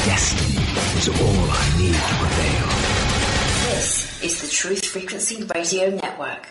destiny is all I need to prevail. This is the Truth Frequency Radio Network.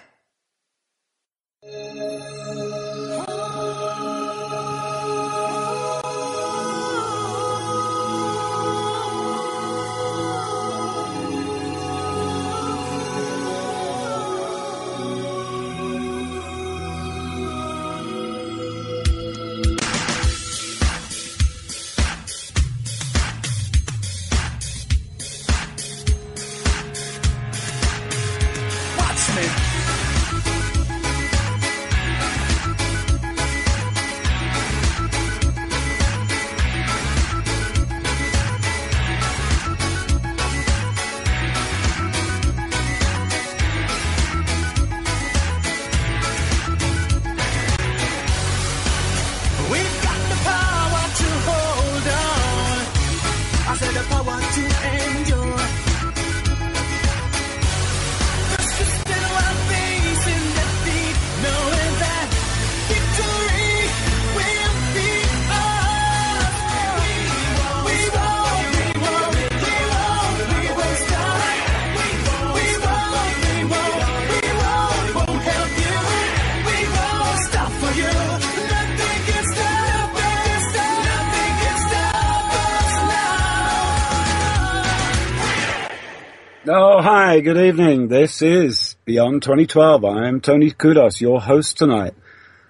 Oh, hi, good evening. This is Beyond 2012. I am Tony Kudos, your host tonight.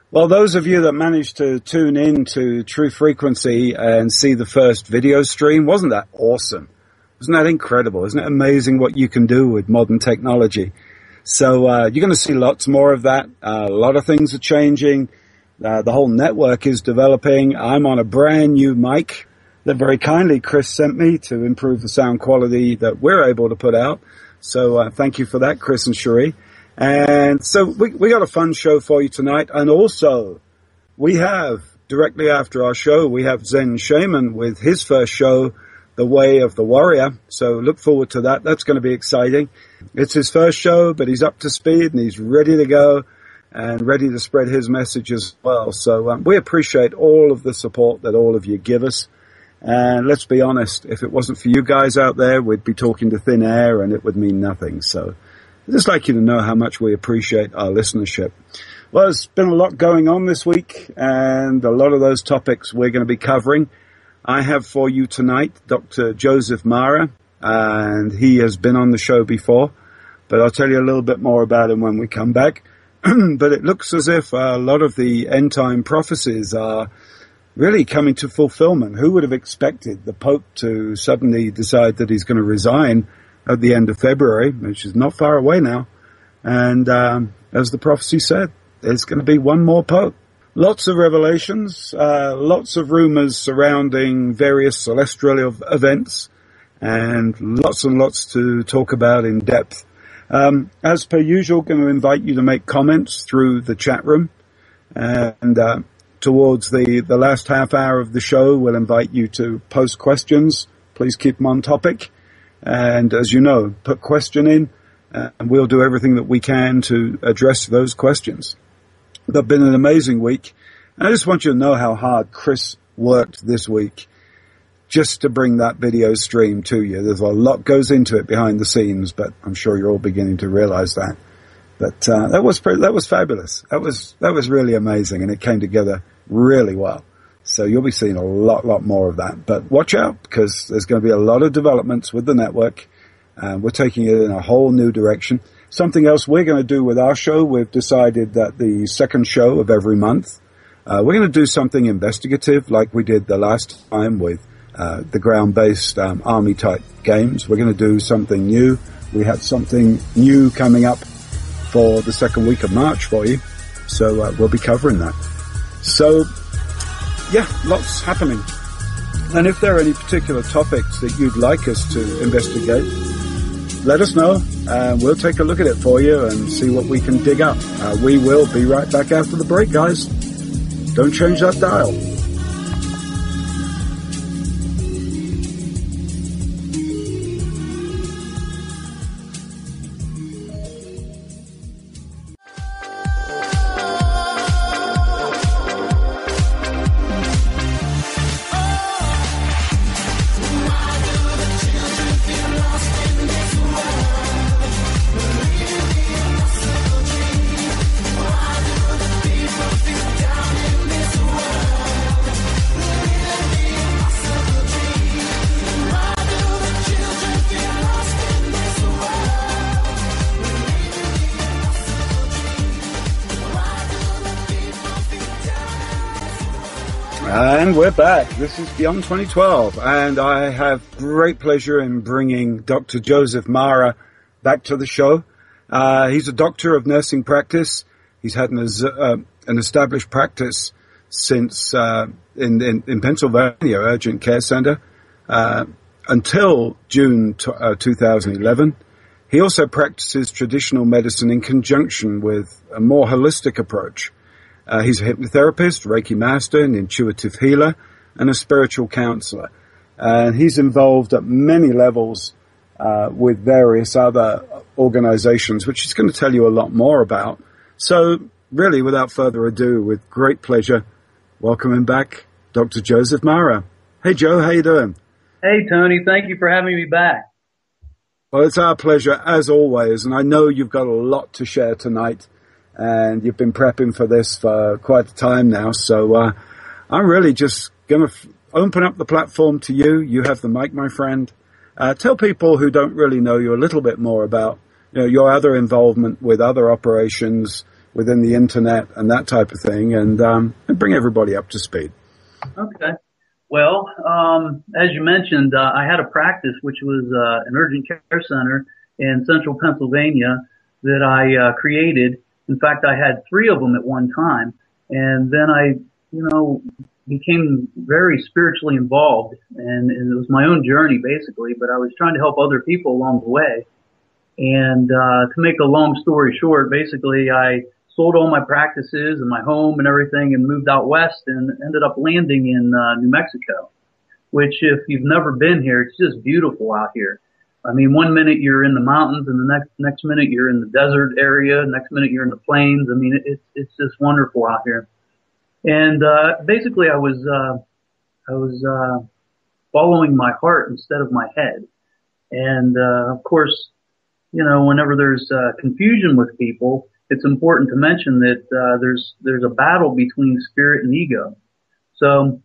Well, those of you that managed to tune in to True Frequency and see the first video stream, wasn't that awesome? Wasn't that incredible? Isn't it amazing what you can do with modern technology? So you're going to see lots more of that. A lot of things are changing. The whole network is developing. I'm on a brand new mic that very kindly Chris sent me to improve the sound quality that we're able to put out. So thank you for that, Chris and Cherie. And so we got a fun show for you tonight. And also, we have, directly after our show, we have Zen Shaman with his first show, The Way of the Warrior. So look forward to that. That's going to be exciting. It's his first show, but he's up to speed and he's ready to go and ready to spread his message as well. So we appreciate all of the support that all of you give us. And let's be honest, if it wasn't for you guys out there, we'd be talking to thin air and it would mean nothing. So I'd just like you to know how much we appreciate our listenership. Well, there's been a lot going on this week, and a lot of those topics we're going to be covering. I have for you tonight Dr. Joseph Marra, and he has been on the show before, but I'll tell you a little bit more about him when we come back. But it looks as if a lot of the end-time prophecies are really coming to fulfillment. Who would have expected the Pope to suddenly decide that he's going to resign at the end of February, which is not far away now? And as the prophecy said, there's going to be one more Pope. Lots of revelations, lots of rumors surrounding various celestial events, and lots to talk about in depth. As per usual, going to invite you to make comments through the chat room. And towards the last half hour of the show, we'll invite you to post questions. Please keep them on topic. And as you know, put question in, and we'll do everything that we can to address those questions. It's been an amazing week. And I just want you to know how hard Chris worked this week just to bring that video stream to you. There's a lot goes into it behind the scenes, but I'm sure you're all beginning to realize that. But that was fabulous. That was really amazing, and it came together really well. So you'll be seeing a lot more of that. But watch out, because there's going to be a lot of developments with the network. We're taking it in a whole new direction. Something else we're going to do with our show, we've decided that the second show of every month, we're going to do something investigative like we did the last time with the ground-based army-type games. We're going to do something new. We have something new coming up for the second week of March for you. So we'll be covering that. So, yeah, lots happening. And if there are any particular topics that you'd like us to investigate, let us know, and we'll take a look at it for you and see what we can dig up. We will be right back after the break, guys. Don't change that dial. And we're back. This is Beyond 2012, and I have great pleasure in bringing Dr. Joseph Marra back to the show. He's a doctor of nursing practice. He's had an established practice since in Pennsylvania, Urgent Care Center, until June 2011. He also practices traditional medicine in conjunction with a more holistic approach. He's a hypnotherapist, Reiki master, an intuitive healer, and a spiritual counselor. And he's involved at many levels with various other organizations, which he's going to tell you a lot more about. So, really, without further ado, with great pleasure, welcoming back Dr. Joseph Marra. Hey, Joe, how you doing? Hey, Tony. Thank you for having me back. Well, it's our pleasure, as always, and I know you've got a lot to share tonight. And you've been prepping for this for quite a time now. So I'm really just going to open up the platform to you. You have the mic, my friend. Tell people who don't really know you a little bit more about your other involvement with other operations within the Internet and that type of thing, and bring everybody up to speed. Okay. Well, as you mentioned, I had a practice which was an urgent care center in central Pennsylvania that I created. In fact, I had 3 of them at one time, and then I, became very spiritually involved, and it was my own journey basically, but I was trying to help other people along the way. And to make a long story short, basically I sold all my practices and my home and everything and moved out west and ended up landing in New Mexico, which if you've never been here, it's just beautiful out here. I mean, one minute you're in the mountains and the next minute you're in the desert area. Next minute you're in the plains. I mean, it's just wonderful out here. And, basically I was following my heart instead of my head. And, of course, whenever there's, confusion with people, it's important to mention that, there's a battle between spirit and ego. So,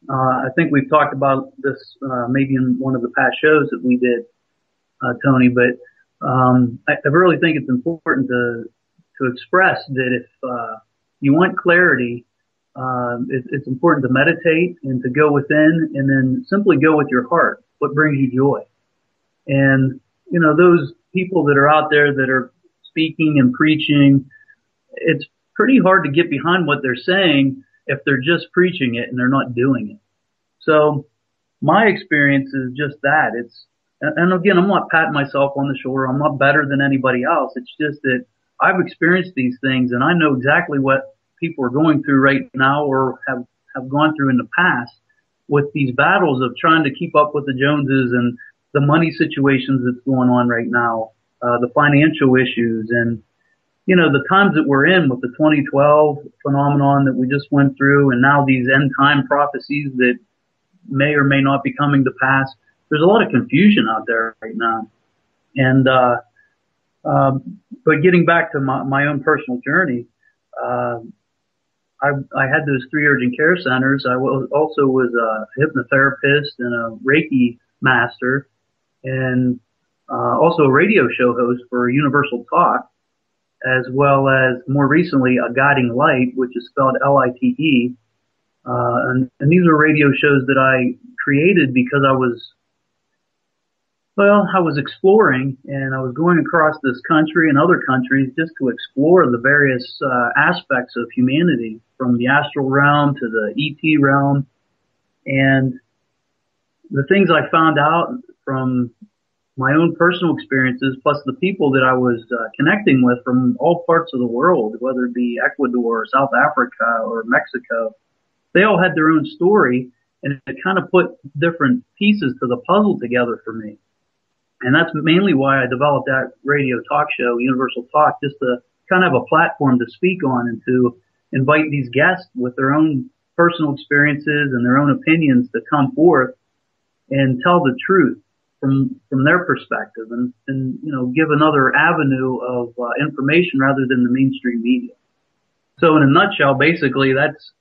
I think we've talked about this, maybe in one of the past shows that we did. Tony, but I really think it's important to express that if you want clarity, it's important to meditate and to go within and then simply go with your heart. What brings you joy? And those people that are out there that are speaking and preaching, it's pretty hard to get behind what they're saying if they're just preaching it and they're not doing it. So my experience is just that. And again, I'm not patting myself on the shoulder. I'm not better than anybody else. It's just that I've experienced these things and I know exactly what people are going through right now or have gone through in the past with these battles of trying to keep up with the Joneses and the money situations that's going on right now, the financial issues and, the times that we're in with the 2012 phenomenon that we just went through and now these end time prophecies that may or may not be coming to pass. There's a lot of confusion out there right now. And, but getting back to my own personal journey, I had those 3 urgent care centers. I also was a hypnotherapist and a Reiki master and, also a radio show host for Universal Talk, as well as more recently a guiding light, which is spelled L-I-T-E. And these are radio shows that I created because I was exploring and I was going across this country and other countries just to explore the various aspects of humanity from the astral realm to the ET realm. And the things I found out from my own personal experiences, plus the people that I was connecting with from all parts of the world, whether it be Ecuador, South Africa, or Mexico, they all had their own story and it kind of put different pieces to the puzzle together for me. And that's mainly why I developed that radio talk show, Universal Talk, just to kind of have a platform to speak on and to invite these guests with their own personal experiences and their own opinions to come forth and tell the truth from their perspective and give another avenue of information rather than the mainstream media. So in a nutshell, basically that's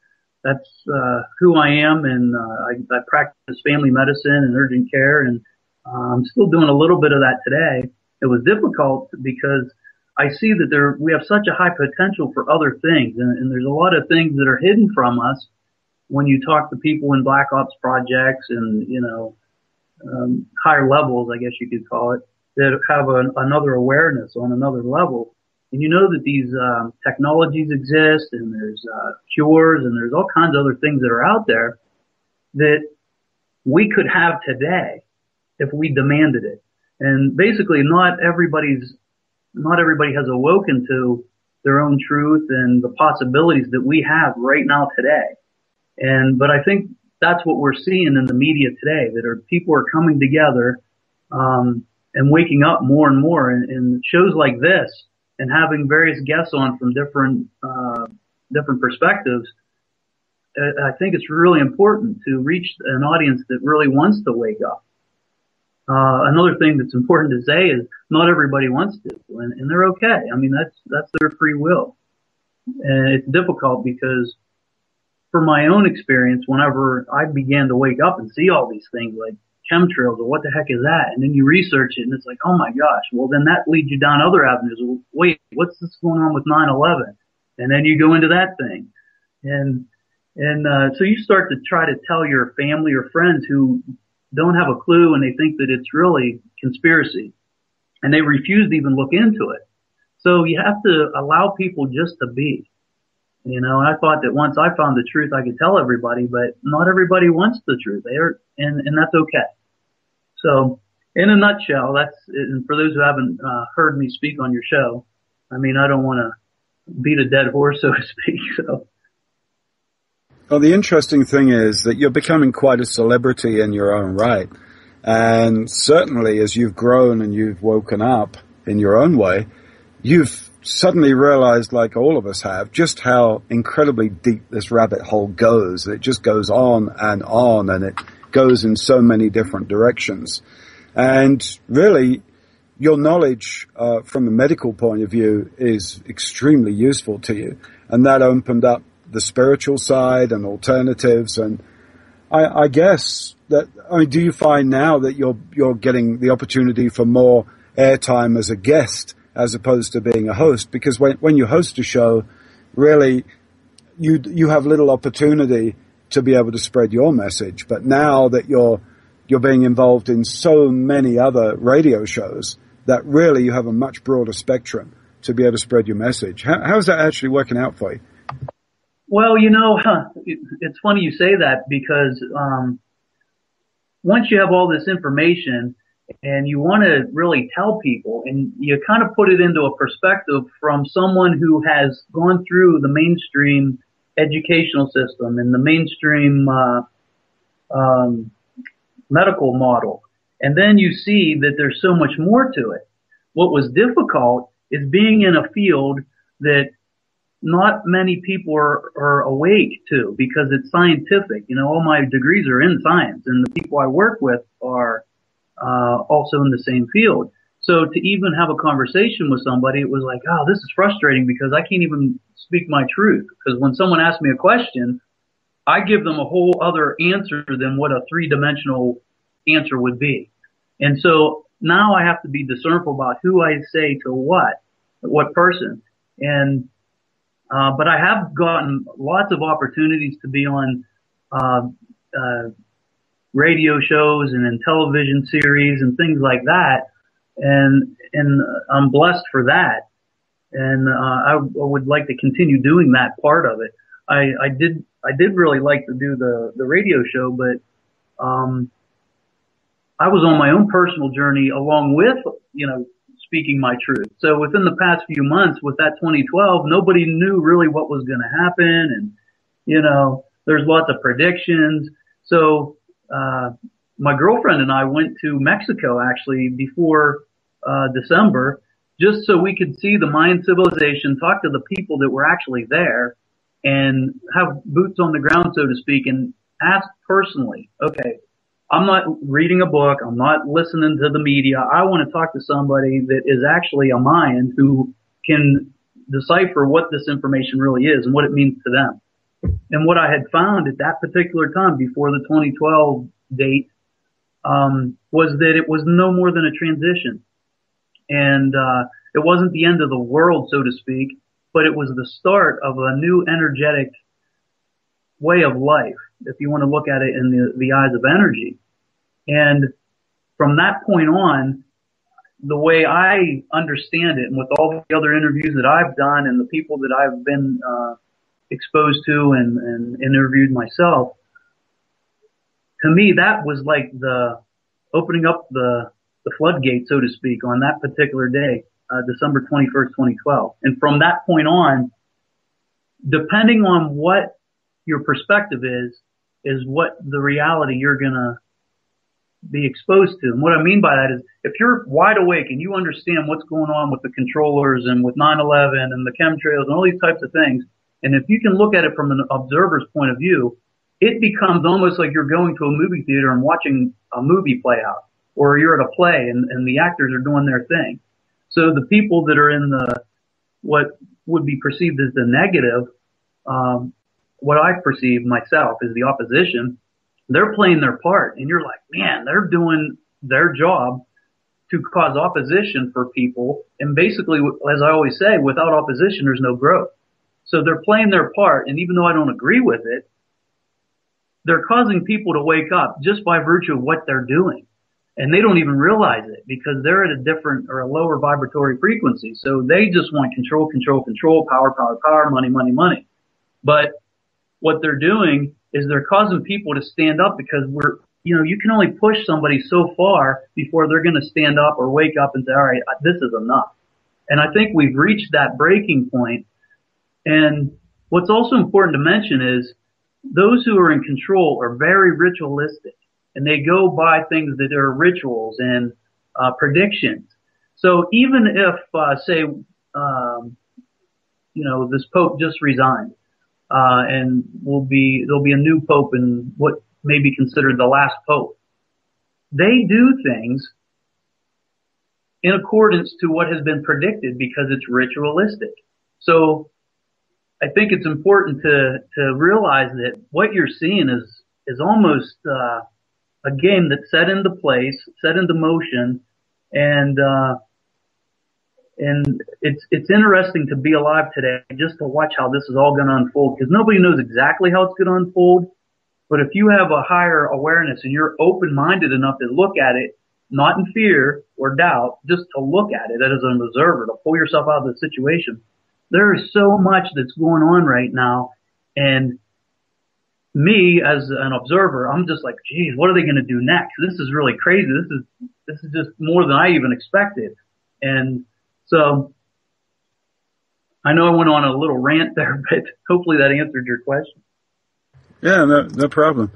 who I am, and I practice family medicine and urgent care, and I'm still doing a little bit of that today. It was difficult because I see that we have such a high potential for other things, and there's a lot of things that are hidden from us when you talk to people in black ops projects and, higher levels, I guess you could call it, that have another awareness on another level. And you know that these technologies exist, and there's cures, and there's all kinds of other things that are out there that we could have today if we demanded it. And basically, not everybody has awoken to their own truth and the possibilities that we have right now today. But I think that's what we're seeing in the media today, that people are coming together, and waking up more and more in shows like this, and having various guests on from different perspectives. I think it's really important to reach an audience that really wants to wake up. Another thing that's important to say is not everybody wants to, and they're okay. I mean, that's their free will. And it's difficult because for my own experience, whenever I began to wake up and see all these things like chemtrails, or what the heck is that? And then you research it and it's like, oh my gosh, well then that leads you down other avenues. Well, wait, what's this going on with 9/11? And then you go into that thing. So you start to try to tell your family or friends who don't have a clue, and they think that it's really conspiracy, and they refuse to even look into it. So you have to allow people just to be, and I thought that once I found the truth, I could tell everybody, but not everybody wants the truth. And that's okay. So in a nutshell, and for those who haven't heard me speak on your show, I mean, I don't want to beat a dead horse, so to speak. So. Well, the interesting thing is that you're becoming quite a celebrity in your own right. And certainly as you've grown and you've woken up in your own way, you've suddenly realized, like all of us have, just how incredibly deep this rabbit hole goes. It just goes on, and it goes in so many different directions. And really, your knowledge from a medical point of view is extremely useful to you. And that opened up the spiritual side and alternatives. And I guess that, do you find now that you're getting the opportunity for more airtime as a guest as opposed to being a host? Because when you host a show, really, you have little opportunity to be able to spread your message. But now that you're being involved in so many other radio shows, that really you have a much broader spectrum to be able to spread your message. How's that actually working out for you? Well, it's funny you say that, because once you have all this information and you want to really tell people, and you kind of put it into a perspective from someone who has gone through the mainstream educational system and the mainstream medical model, and then you see that there's so much more to it. What was difficult is being in a field that not many people are awake to, because it's scientific. All my degrees are in science, and the people I work with are also in the same field. So to even have a conversation with somebody, it was like, oh, this is frustrating, because I can't even speak my truth. Because when someone asks me a question, I give them a whole other answer than what a three-dimensional answer would be. And so now I have to be discernible about who I say to what person. But I have gotten lots of opportunities to be on radio shows and in television series and things like that, and I'm blessed for that. And I would like to continue doing that part of it. I did really like to do the radio show, but I was on my own personal journey along with speaking my truth. So within the past few months with that 2012, nobody knew really what was going to happen. And, there's lots of predictions. So, my girlfriend and I went to Mexico actually before, December, just so we could see the Mayan civilization, talk to the people that were actually there, and have boots on the ground, so to speak, and ask personally, okay, I'm not reading a book. I'm not listening to the media. I want to talk to somebody that is actually a Mayan who can decipher what this information really is and what it means to them. And what I had found at that particular time, before the 2012 date, was that it was no more than a transition. And it wasn't the end of the world, so to speak, but it was the start of a new energetic way of life, if you want to look at it in the eyes of energy. And from that point on, the way I understand it, and with all the other interviews that I've done and the people that I've been exposed to and interviewed myself, to me that was like the opening up the floodgate, so to speak, on that particular day, December 21st, 2012. And from that point on, depending on what your perspective is what the reality you're gonna be exposed to. And what I mean by that is, if you're wide awake and you understand what's going on with the controllers and with 9/11 and the chemtrails and all these types of things, and if you can look at it from an observer's point of view, it becomes almost like you're going to a movie theater and watching a movie play out, or you're at a play and the actors are doing their thing. So the people that are in what would be perceived as the negative, what I perceive myself as the opposition, they're playing their part, and you're like, man, they're doing their job to cause opposition for people. And basically, as I always say, without opposition, there's no growth. So they're playing their part, and even though I don't agree with it, they're causing people to wake up just by virtue of what they're doing. And they don't even realize it because they're at a different or a lower vibratory frequency. So they just want control, control, control, power, power, power, money, money, money. But what they're doing is they're causing people to stand up, because you can only push somebody so far before they're going to stand up or wake up and say, all right, this is enough. And I think we've reached that breaking point. And what's also important to mention is those who are in control are very ritualistic, and they go by things that are rituals and predictions. So even if, say, this Pope just resigned, and there'll be a new Pope in what may be considered the last Pope. They do things in accordance to what has been predicted because it's ritualistic. So I think it's important to realize that what you're seeing is almost a game that's set into place, set into motion, and it's interesting to be alive today just to watch how this is all going to unfold, because nobody knows exactly how it's going to unfold. But if you have a higher awareness and you're open-minded enough to look at it, not in fear or doubt, just to look at it as an observer, to pull yourself out of the situation, there is so much that's going on right now. And me as an observer, I'm just like, geez, what are they going to do next? This is really crazy. This is just more than I even expected. And so I know I went on a little rant there, but hopefully that answered your question. Yeah, no problem.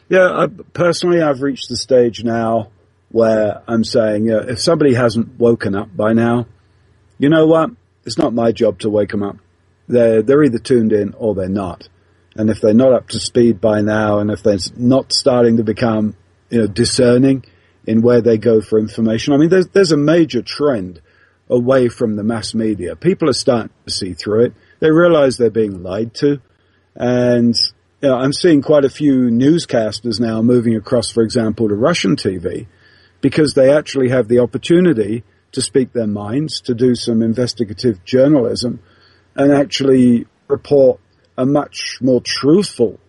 Yeah, personally, I've reached the stage now where I'm saying, if somebody hasn't woken up by now, you know what? It's not my job to wake them up. They're either tuned in or they're not. And if they're not up to speed by now, and if they're not starting to become, discerning in where they go for information, I mean, there's a major trend away from the mass media. People are starting to see through it. They realize they're being lied to. And I'm seeing quite a few newscasters now moving across, for example, to Russian TV, because they actually have the opportunity to speak their minds, to do some investigative journalism, and actually report a much more truthful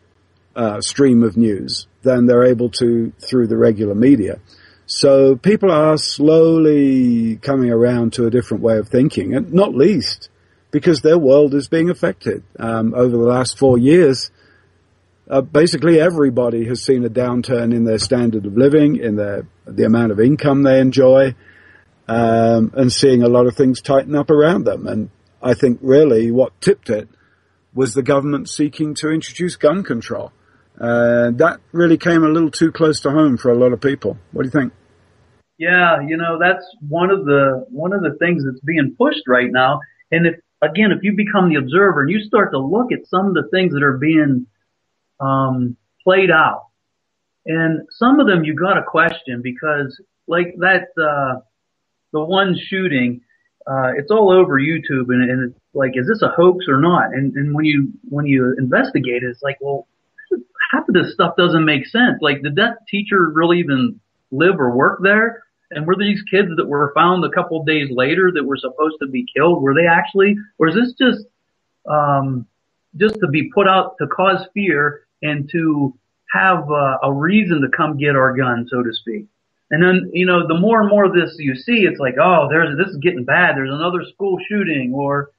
stream of news than they're able to through the regular media. So people are slowly coming around to a different way of thinking, and not least because their world is being affected. Over the last 4 years, basically everybody has seen a downturn in their standard of living, in the amount of income they enjoy, and seeing a lot of things tighten up around them. And I think really what tipped it was the government seeking to introduce gun control. That really came a little too close to home for a lot of people. What do you think? Yeah, that's one of the things that's being pushed right now. And if you become the observer and you start to look at some of the things that are being played out, and some of them you got to question, because like that the one shooting, it's all over YouTube, and it's like, is this a hoax or not? And when you investigate it, it's like, well, half of this stuff doesn't make sense. Like, did that teacher really even live or work there? And were these kids that were found a couple of days later that were supposed to be killed, were they actually, or is this just to be put out to cause fear and to have a reason to come get our gun, so to speak. And then, you know, the more and more of this you see, it's like, oh, this is getting bad. There's another school shooting. Or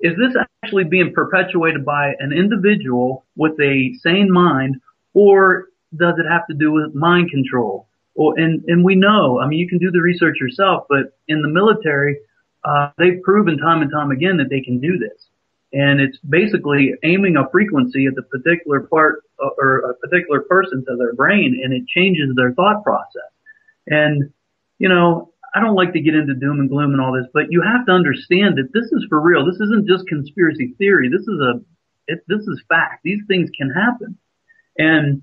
is this actually being perpetuated by an individual with a sane mind, or does it have to do with mind control? And we know, I mean, you can do the research yourself, but in the military, they've proven time and time again that they can do this. And it's basically aiming a frequency at the particular part or a particular person to their brain, and it changes their thought process. And, you know, I don't like to get into doom and gloom and all this, but you have to understand that this is for real. This isn't just conspiracy theory. This is fact. These things can happen. And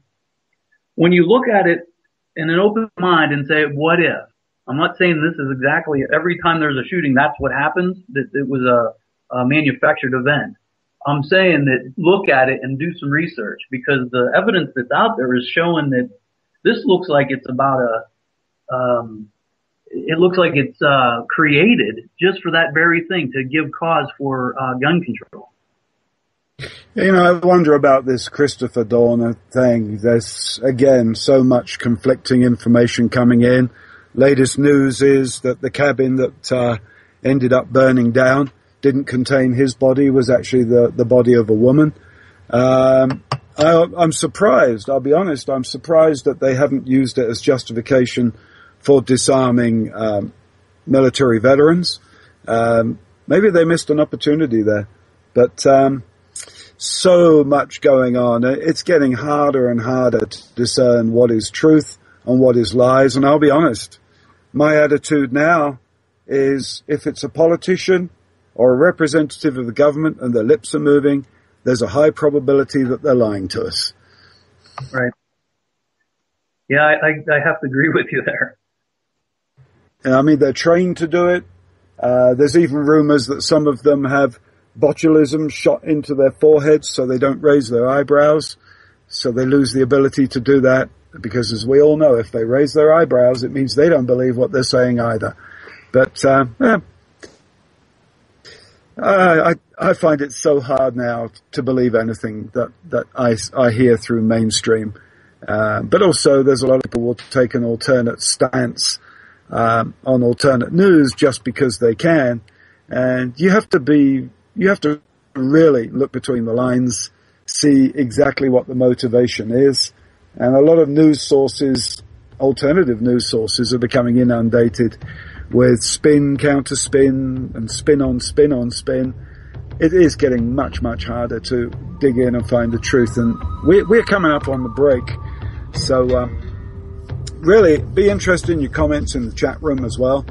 when you look at it in an open mind and say, what if? I'm not saying this is exactly every time there's a shooting, that's what happens, that it was a manufactured event. I'm saying that look at it and do some research, because the evidence that's out there is showing that this looks like it's about created just for that very thing, to give cause for gun control. You know, I wonder about this Christopher Dorner thing. There's, again, so much conflicting information coming in. Latest news is that the cabin that ended up burning down didn't contain his body, was actually the body of a woman. I'm surprised, I'll be honest, I'm surprised that they haven't used it as justification for disarming military veterans. Maybe they missed an opportunity there. But so much going on. It's getting harder and harder to discern what is truth and what is lies. And I'll be honest, my attitude now is, if it's a politician or a representative of the government and their lips are moving, there's a high probability that they're lying to us. Right. Yeah, I have to agree with you there. And I mean, they're trained to do it. There's even rumors that some of them have botulism shot into their foreheads so they don't raise their eyebrows, so they lose the ability to do that, because as we all know, if they raise their eyebrows, it means they don't believe what they're saying either. But I find it so hard now to believe anything that I hear through mainstream. But also there's a lot of people who will take an alternate stance on alternate news just because they can. And you have to really look between the lines, see exactly what the motivation is. And a lot of news sources, alternative news sources, are becoming inundated with spin, counter spin, and spin on spin on spin. It is getting much, much harder to dig in and find the truth. And we're coming up on the break. So really be interested in your comments in the chat room as well.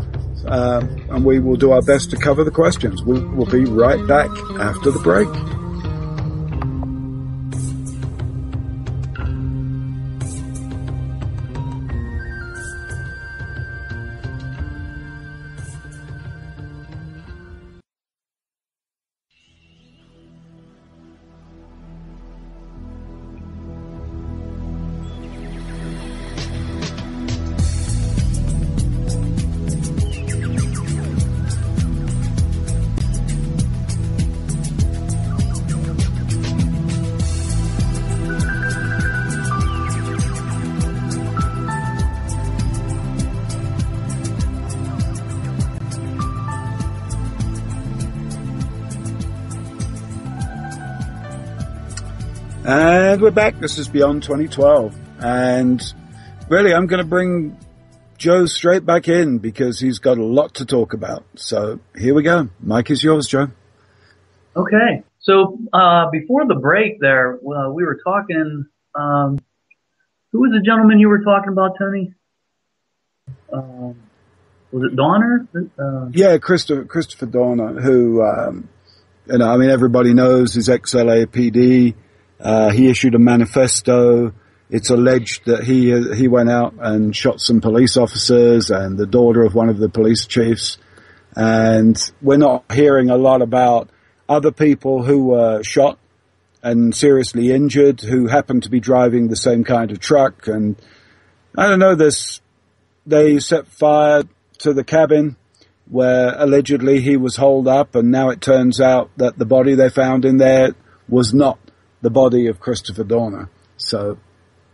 And we will do our best to cover the questions. We'll be right back after the break. And we're back. This is Beyond 2012. And really, I'm going to bring Joe straight back in because he's got a lot to talk about. So here we go. Mike is yours, Joe. Okay. So before the break there, we were talking, who was the gentleman you were talking about, Tony? Was it Donner? Yeah, Christopher Donner, who, I mean, everybody knows is ex-LAPD. He issued a manifesto. It's alleged that he went out and shot some police officers and the daughter of one of the police chiefs. And we're not hearing a lot about other people who were shot and seriously injured who happened to be driving the same kind of truck. And I don't know, they set fire to the cabin where allegedly he was holed up, and now it turns out that the body they found in there was not the body of Christopher Dorner. So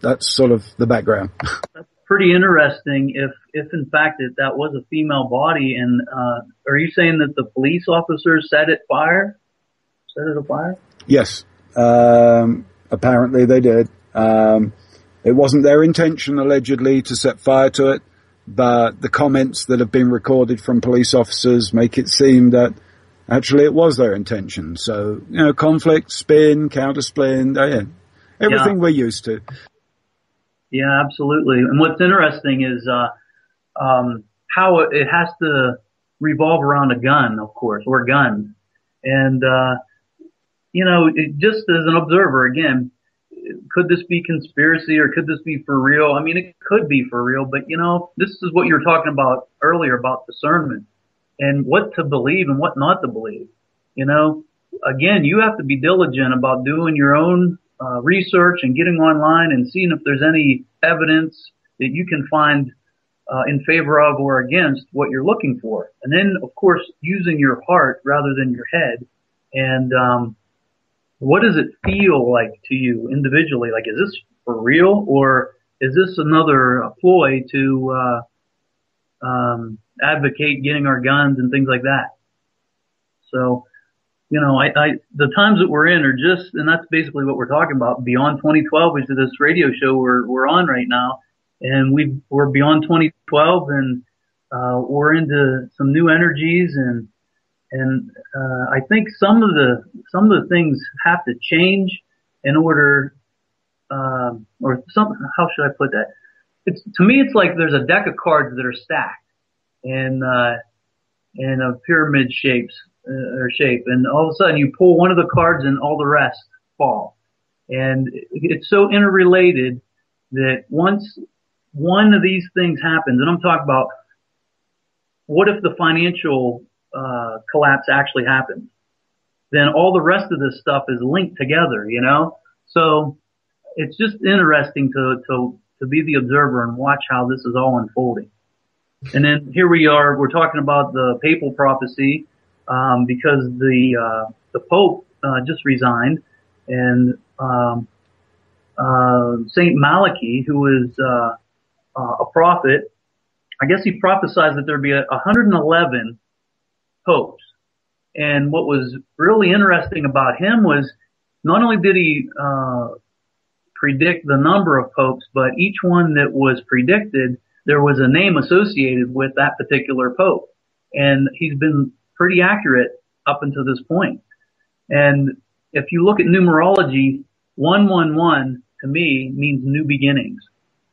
that's sort of the background. That's pretty interesting if in fact that was a female body. And are you saying that the police officers set it afire? Yes. Apparently they did. It wasn't their intention, allegedly, to set fire to it, but the comments that have been recorded from police officers make it seem that actually it was their intention. So, conflict, spin, counter-spin, everything we're used to. Yeah, absolutely. And what's interesting is how it has to revolve around a gun, of course, or guns. And, just as an observer, again, could this be conspiracy or could this be for real? I mean, it could be for real, but this is what you were talking about earlier about discernment and what to believe and what not to believe. Again, you have to be diligent about doing your own research and getting online and seeing if there's any evidence that you can find in favor of or against what you're looking for. And then, of course, using your heart rather than your head. And what does it feel like to you individually? Like, is this for real, or is this another ploy to advocate getting our guns and things like that? So, the times that we're in are just, and that's basically what we're talking about, beyond 2012, which is this radio show we're on right now. And we're beyond 2012, and we're into some new energies, and I think some of the things have to change in order, how should I put that? To me, it's like there's a deck of cards that are stacked in a pyramid shape, and all of a sudden you pull one of the cards and all the rest fall. And it's so interrelated that once one of these things happens, and I'm talking about what if the financial collapse actually happens, then all the rest of this stuff is linked together, So it's just interesting to be the observer and watch how this is all unfolding. And then here we are, we're talking about the papal prophecy, because the Pope just resigned, and Saint Malachi, who is a prophet, I guess he prophesied that there'd be 111 popes. And what was really interesting about him was not only did he predict the number of popes, but each one that was predicted, there was a name associated with that particular pope. And he's been pretty accurate up until this point. And if you look at numerology, 111 to me means new beginnings.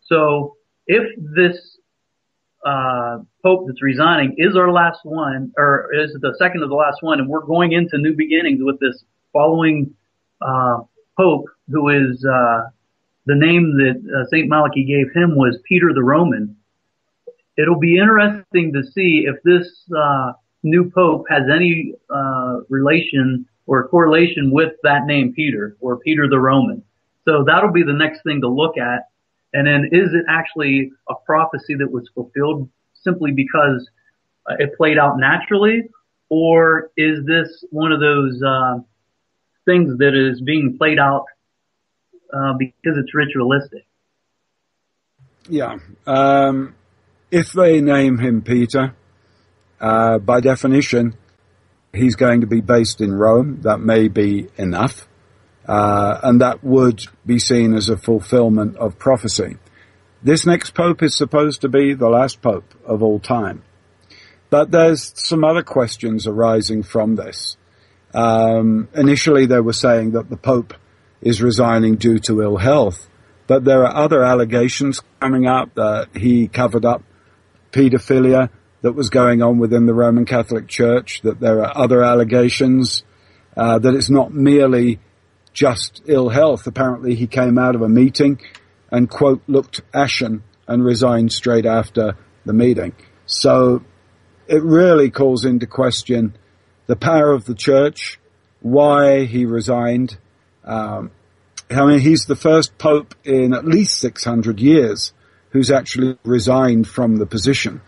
So if this Pope that's resigning is our last one, or is the second to the last one, and we're going into new beginnings with this following Pope, who is the name that Saint Malachi gave him was Peter the Roman. It'll be interesting to see if this new Pope has any relation or correlation with that name Peter, or Peter the Roman. So that'll be the next thing to look at. And then is it actually a prophecy that was fulfilled simply because it played out naturally? Or is this one of those things that is being played out because it's ritualistic? Yeah. If they name him Peter, by definition, he's going to be based in Rome. That may be enough. And that would be seen as a fulfillment of prophecy. This next pope is supposed to be the last pope of all time. But there's some other questions arising from this. Initially they were saying that the pope is resigning due to ill health, but there are other allegations coming up that he covered up pedophilia that was going on within the Roman Catholic Church, that there are other allegations, that it's not merely just ill health. Apparently he came out of a meeting and, quote, looked ashen and resigned straight after the meeting. So it really calls into question the power of the church, why he resigned. He's the first pope in at least 600 years who's actually resigned from the position.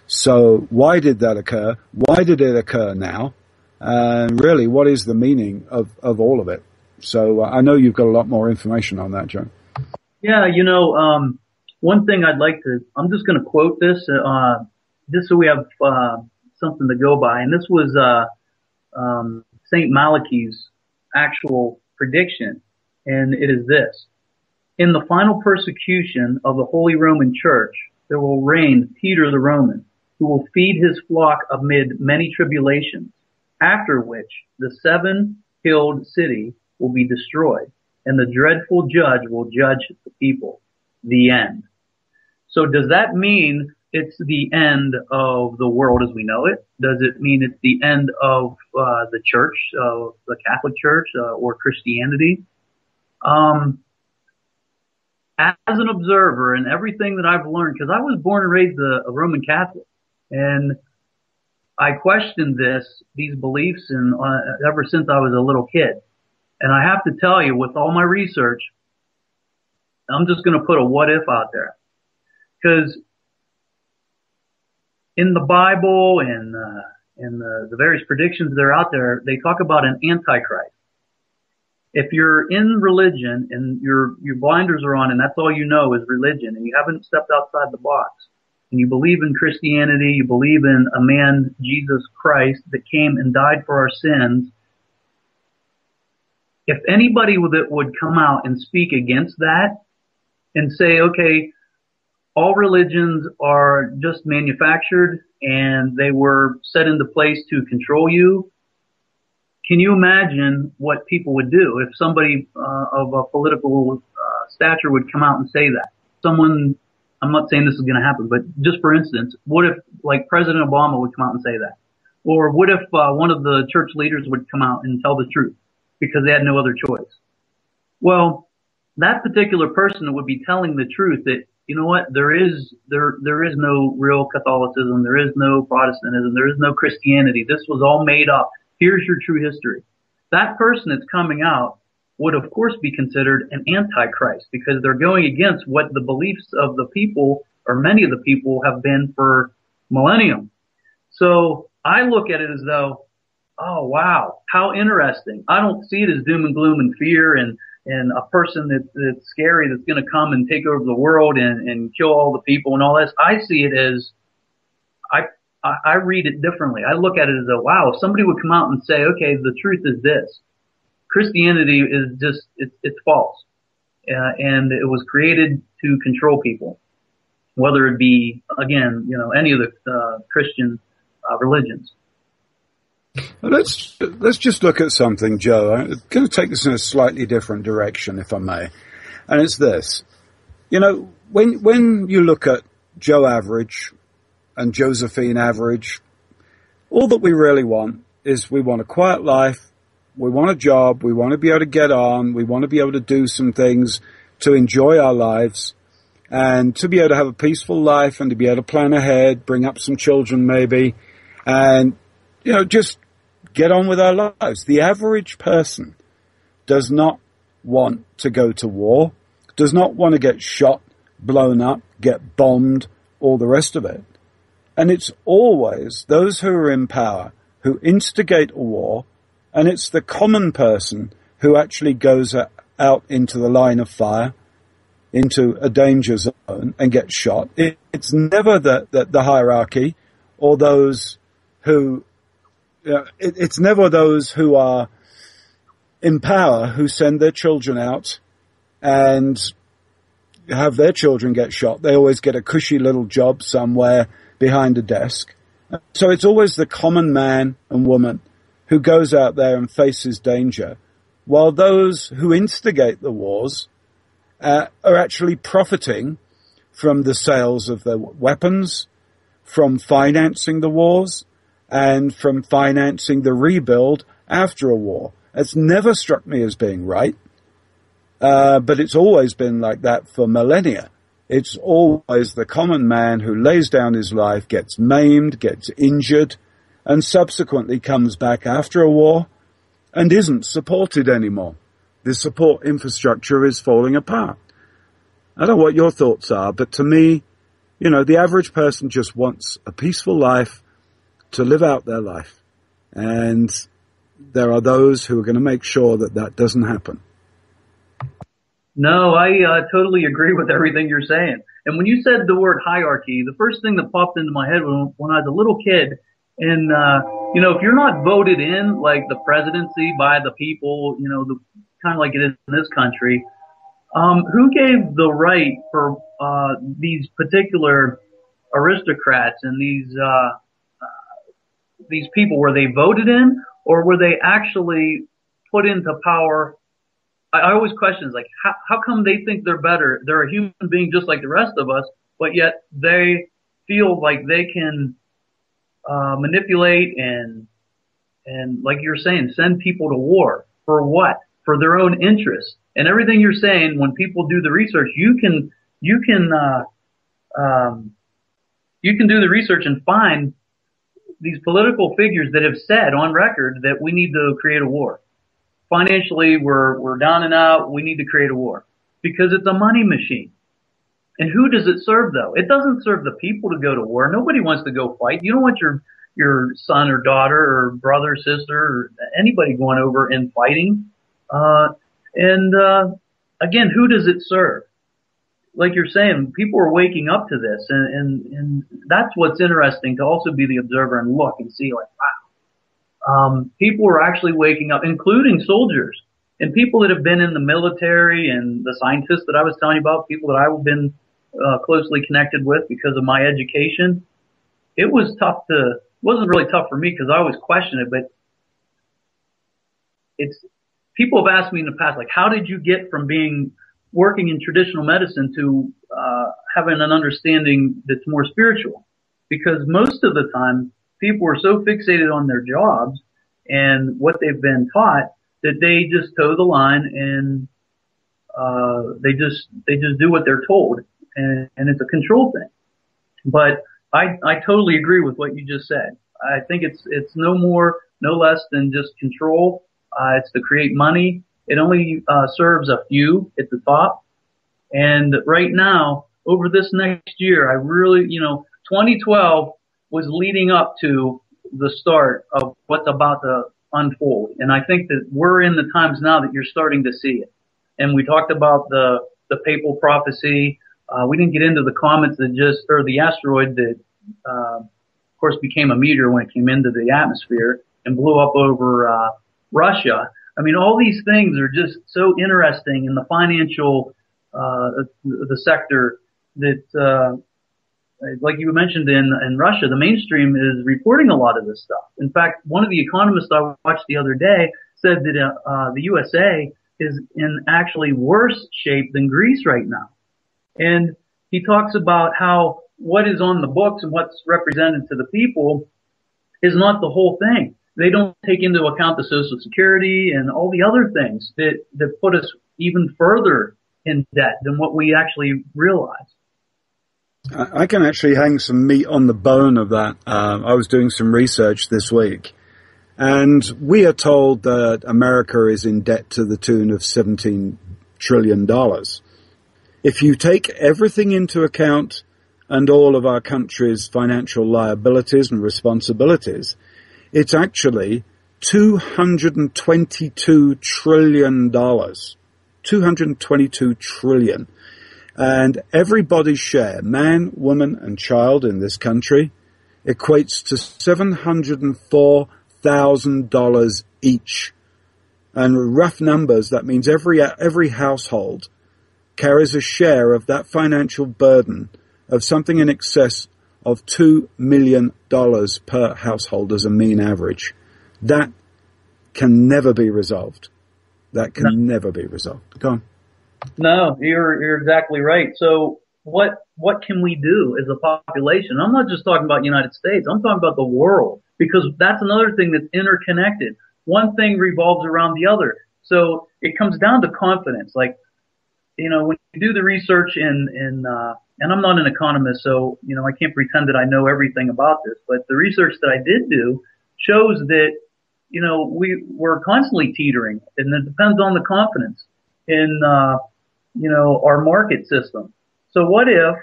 So why did that occur? Why did it occur now? And really, what is the meaning of all of it? So I know you've got a lot more information on that, Joe. Yeah, one thing I'm just going to quote this, just so we have something to go by. And this was St. Malachi's actual prediction, and it is this. In the final persecution of the Holy Roman Church, there will reign Peter the Roman, who will feed his flock amid many tribulations, after which the 7-hilled city will be destroyed, and the dreadful judge will judge the people. The end. So does that mean it's the end of the world as we know it? Does it mean it's the end of the church, the Catholic Church, or Christianity? As an observer and everything that I've learned, because I was born and raised a Roman Catholic, and I questioned these beliefs and ever since I was a little kid. And I have to tell you, with all my research, I'm just going to put a what if out there. Because in the Bible and the various predictions that are out there, they talk about an antichrist. If you're in religion and your blinders are on and that's all you know is religion and you haven't stepped outside the box and you believe in Christianity, you believe in a man, Jesus Christ, that came and died for our sins, if anybody would come out and speak against that and say, okay, all religions are just manufactured and they were set into place to control you, can you imagine what people would do if somebody of a political stature would come out and say that? Someone, I'm not saying this is going to happen, but just for instance, what if like President Obama would come out and say that? Or what if one of the church leaders would come out and tell the truth because they had no other choice? Well, that particular person would be telling the truth that, you know what, there is no real Catholicism, there is no Protestantism, there is no Christianity. This was all made up. Here's your true history. That person that's coming out would of course be considered an antichrist because they're going against what the beliefs of the people or many of the people have been for millennium. So I look at it as though, oh wow, how interesting. I don't see it as doom and gloom and fear and a person that's scary that's going to come and take over the world and kill all the people and all this. I see it as, I read it differently. I look at it as though, wow, if somebody would come out and say, okay, the truth is this. Christianity is just, it's false. And it was created to control people. Whether it be, again, any of the Christian religions. Let's just look at something, Joe. I'm going to take this in a slightly different direction, if I may. And it's this. When you look at Joe Average and Josephine Average, all that we really want is we want a quiet life, we want a job, we want to be able to get on, we want to be able to do some things to enjoy our lives and to be able to have a peaceful life and to be able to plan ahead, bring up some children maybe, and, just get on with our lives. The average person does not want to go to war, does not want to get shot, blown up, get bombed, all the rest of it. And it's always those who are in power who instigate a war, and it's the common person who actually goes out into the line of fire, into a danger zone and gets shot. It's never the hierarchy or those who, it's never those who are in power who send their children out and have their children get shot. They always get a cushy little job somewhere behind a desk. So it's always the common man and woman who goes out there and faces danger, while those who instigate the wars are actually profiting from the sales of their weapons, from financing the wars, and from financing the rebuild after a war. It's never struck me as being right, but it's always been like that for millennia. It's always the common man who lays down his life, gets maimed, gets injured, and subsequently comes back after a war and isn't supported anymore. The support infrastructure is falling apart. I don't know what your thoughts are, but to me, the average person just wants a peaceful life to live out their life. And there are those who are going to make sure that that doesn't happen. No, I totally agree with everything you're saying. And when you said the word hierarchy, the first thing that popped into my head when I was a little kid, and if you're not voted in, like the presidency by the people, kind of like it is in this country, who gave the right for these particular aristocrats and these people? Were they voted in, or were they actually put into power? I always question, like, how come they think they're better? They're a human being just like the rest of us, but yet they feel like they can manipulate and like you're saying, send people to war. For what? For their own interests. And everything you're saying, when people do the research, you can do the research and find these political figures that have said on record that we need to create a war. Financially, we're down and out. We need to create a war because it's a money machine. And who does it serve, though? It doesn't serve the people to go to war. Nobody wants to go fight. You don't want your son or daughter or brother or sister or anybody going over and fighting. Again, who does it serve? Like you're saying, people are waking up to this, and that's what's interesting, to also be the observer and look and see, like, wow. People are actually waking up, including soldiers and people that have been in the military and the scientists that I was telling you about, people that I've been closely connected with because of my education. It wasn't really tough for me because I always questioned it, but people have asked me in the past, like, how did you get from working in traditional medicine to having an understanding that's more spiritual? Because most of the time, people are so fixated on their jobs and what they've been taught that they just toe the line and they just do what they're told, and it's a control thing. But I totally agree with what you just said. I think it's no more, no less than just control. It's to create money. It only serves a few at the top. And right now, over this next year, I really, 2012 was leading up to the start of what's about to unfold. And I think that we're in the times now that you're starting to see it. And we talked about the papal prophecy. We didn't get into the comets or the asteroid that, of course, became a meteor when it came into the atmosphere and blew up over Russia. I mean, all these things are just so interesting in the financial the sector that like you mentioned in Russia, the mainstream is reporting a lot of this stuff. In fact, one of the economists I watched the other day said that the USA is in actually worse shape than Greece right now. And he talks about how what is on the books and what's represented to the people is not the whole thing. They don't take into account the Social Security and all the other things that put us even further in debt than what we actually realize. I can actually hang some meat on the bone of that. I was doing some research this week, and we are told that America is in debt to the tune of $17 trillion. If you take everything into account and all of our country's financial liabilities and responsibilities, it's actually $222 trillion. $222 trillion. And everybody's share, man, woman, and child in this country, equates to $704,000 each. And rough numbers, that means every household carries a share of that financial burden of something in excess of $2 million per household as a mean average. That can never be resolved. That can never be resolved. Go on. No, you're exactly right. So what can we do as a population? I'm not just talking about the United States. I'm talking about the world, because that's another thing that's interconnected. One thing revolves around the other. So it comes down to confidence. Like, when you do the research and I'm not an economist, so, I can't pretend that I know everything about this, but the research that I did do shows that, we're constantly teetering, and it depends on the confidence in, our market system. So what if,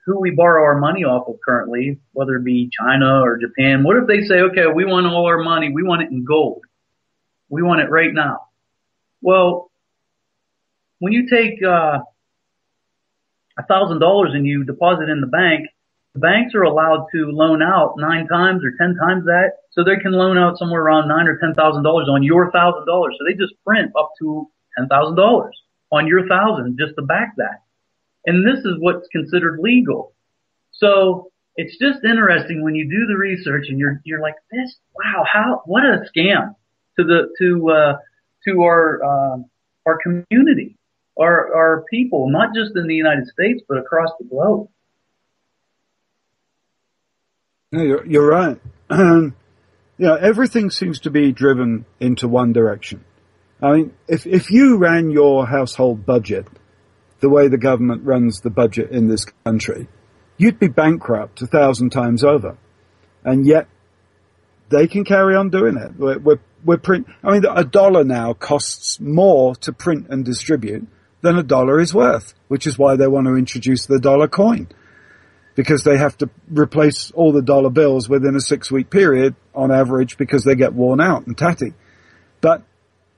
who we borrow our money off of currently, whether it be China or Japan, what if they say, okay, we want all our money, we want it in gold. We want it right now. Well, when you take $1,000 and you deposit in the banks are allowed to loan out 9 times or 10 times that, so they can loan out somewhere around $9,000 or $10,000 on your $1,000. So they just print up to $10,000 on your 1,000 just to back that. And this is what's considered legal. So it's just interesting when you do the research and you're like, this, wow, what a scam to our community, our people, not just in the United States, but across the globe. No, you're right. Everything seems to be driven into one direction. I mean, if you ran your household budget the way the government runs the budget in this country, you'd be bankrupt 1,000 times over. And yet they can carry on doing it. $1 now costs more to print and distribute than $1 is worth, which is why they want to introduce the dollar coin. Because they have to replace all the dollar bills within a 6-week period on average because they get worn out and tatty. But,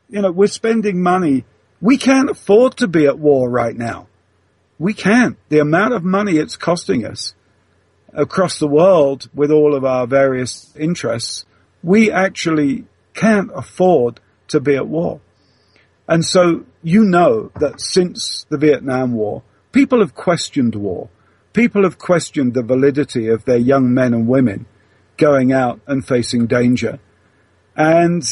we're spending money. We can't afford to be at war right now. We can't. The amount of money it's costing us across the world with all of our various interests, we actually can't afford to be at war. And so that since the Vietnam War, people have questioned war. People have questioned the validity of their young men and women going out and facing danger. And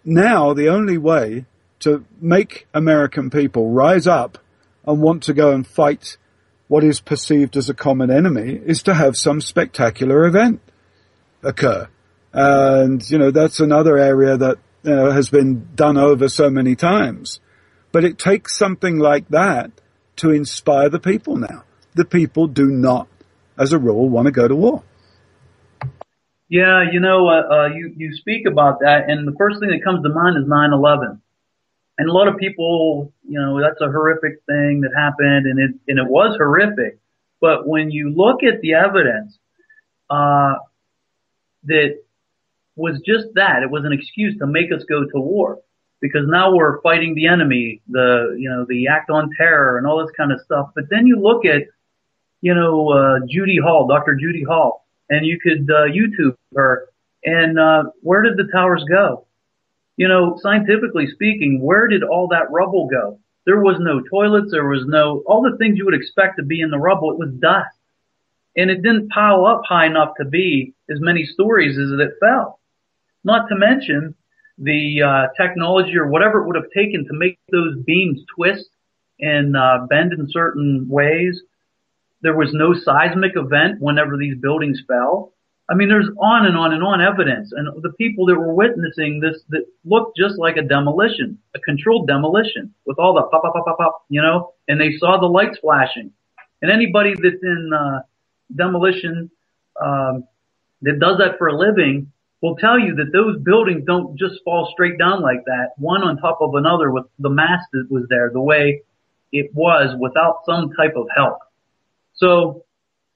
now the only way to make American people rise up and want to go and fight what is perceived as a common enemy is to have some spectacular event occur. And, that's another area that has been done over so many times. But it takes something like that to inspire the people now. The people do not, as a rule, want to go to war. Yeah, you speak about that, and the first thing that comes to mind is 9/11. And a lot of people, that's a horrific thing that happened, and it was horrific. But when you look at the evidence, that was just that. It was an excuse to make us go to war. Because now we're fighting the enemy, the act on terror and all this kind of stuff. But then you look at, Judy Hall, Dr. Judy Hall, and you could, YouTube her. And, where did the towers go? Scientifically speaking, where did all that rubble go? There was no toilets. There was all the things you would expect to be in the rubble. It was dust. And it didn't pile up high enough to be as many stories as it fell. Not to mention the technology or whatever it would have taken to make those beams twist and bend in certain ways. There was no seismic event whenever these buildings fell. I mean, there's on and on and on evidence. And the people that were witnessing this that looked just like a demolition, a controlled demolition with all the pop, pop, pop, pop, pop, and they saw the lights flashing. And anybody that's in demolition that does that for a living will tell you that those buildings don't just fall straight down like that, one on top of another with the mass that was there, the way it was without some type of help. So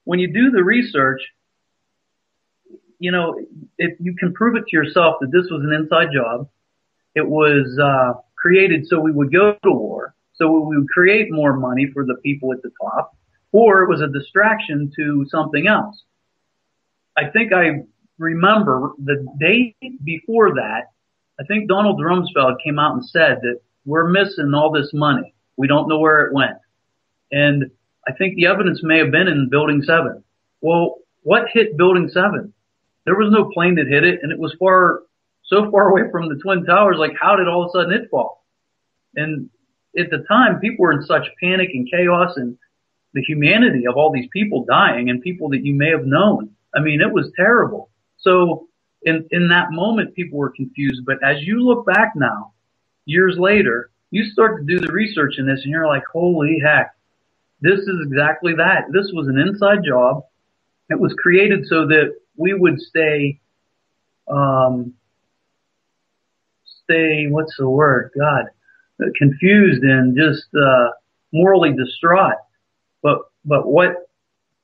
when you do the research, if you can prove it to yourself that this was an inside job, it was created so we would go to war, so we would create more money for the people at the top, or it was a distraction to something else. I think I remember the day before that, I think Donald Rumsfeld came out and said that we're missing all this money. We don't know where it went. And I think the evidence may have been in Building 7. Well, what hit Building 7? There was no plane that hit it, and it was so far away from the Twin Towers, like how did all of a sudden it fall? And at the time, people were in such panic and chaos and the humanity of all these people dying and people that you may have known. I mean, it was terrible. So in that moment, people were confused. But as you look back now, years later, you start to do the research in this and you're like, holy heck, this is exactly that. This was an inside job. It was created so that we would stay, what's the word? God, confused and just, morally distraught. But what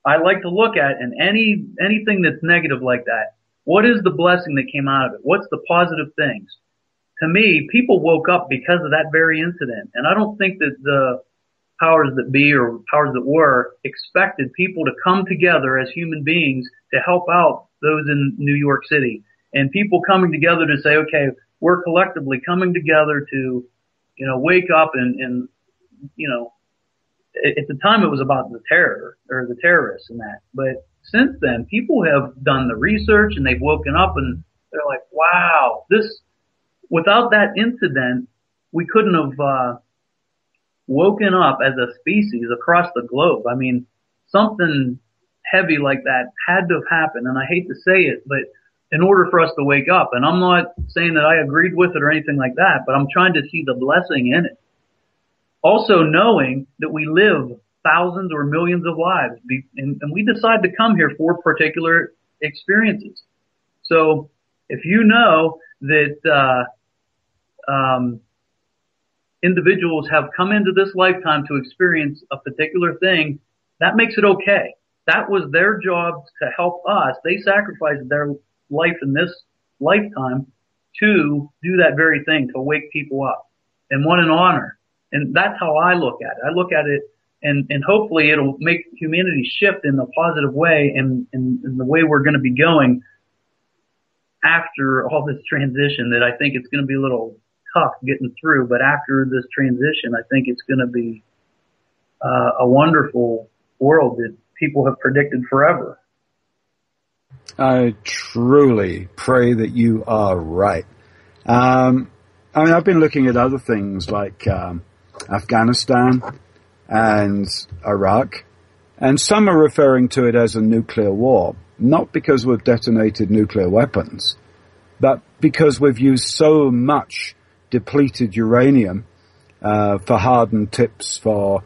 I like to look at, and anything that's negative like that, what is the blessing that came out of it? What's the positive things? To me, people woke up because of that very incident. And I don't think that the powers that be or powers that were expected people to come together as human beings to help out those in New York City. And people coming together to say, okay, we're collectively coming together to, wake up and at the time it was about the terror or the terrorists and that. But since then, people have done the research and they've woken up and they're like, wow, without that incident, we couldn't have, woken up as a species across the globe. I mean, something heavy like that had to have happened. And I hate to say it, but in order for us to wake up, and I'm not saying that I agreed with it or anything like that, but I'm trying to see the blessing in it. Also knowing that we live thousands or millions of lives, and we decide to come here for particular experiences. So if you know that individuals have come into this lifetime to experience a particular thing, that makes it okay. That was their job to help us. They sacrificed their life in this lifetime to do that very thing, to wake people up. And what an honor. And that's how I look at it. I look at it and hopefully it'll make humanity shift in a positive way and the way we're going to be going after all this transition, that I think it's going to be a little tough getting through. But after this transition, I think it's going to be a wonderful world that people have predicted forever. I truly pray that you are right. I've been looking at other things like Afghanistan and Iraq, and some are referring to it as a nuclear war, not because we've detonated nuclear weapons, but because we've used so much depleted uranium for hardened tips for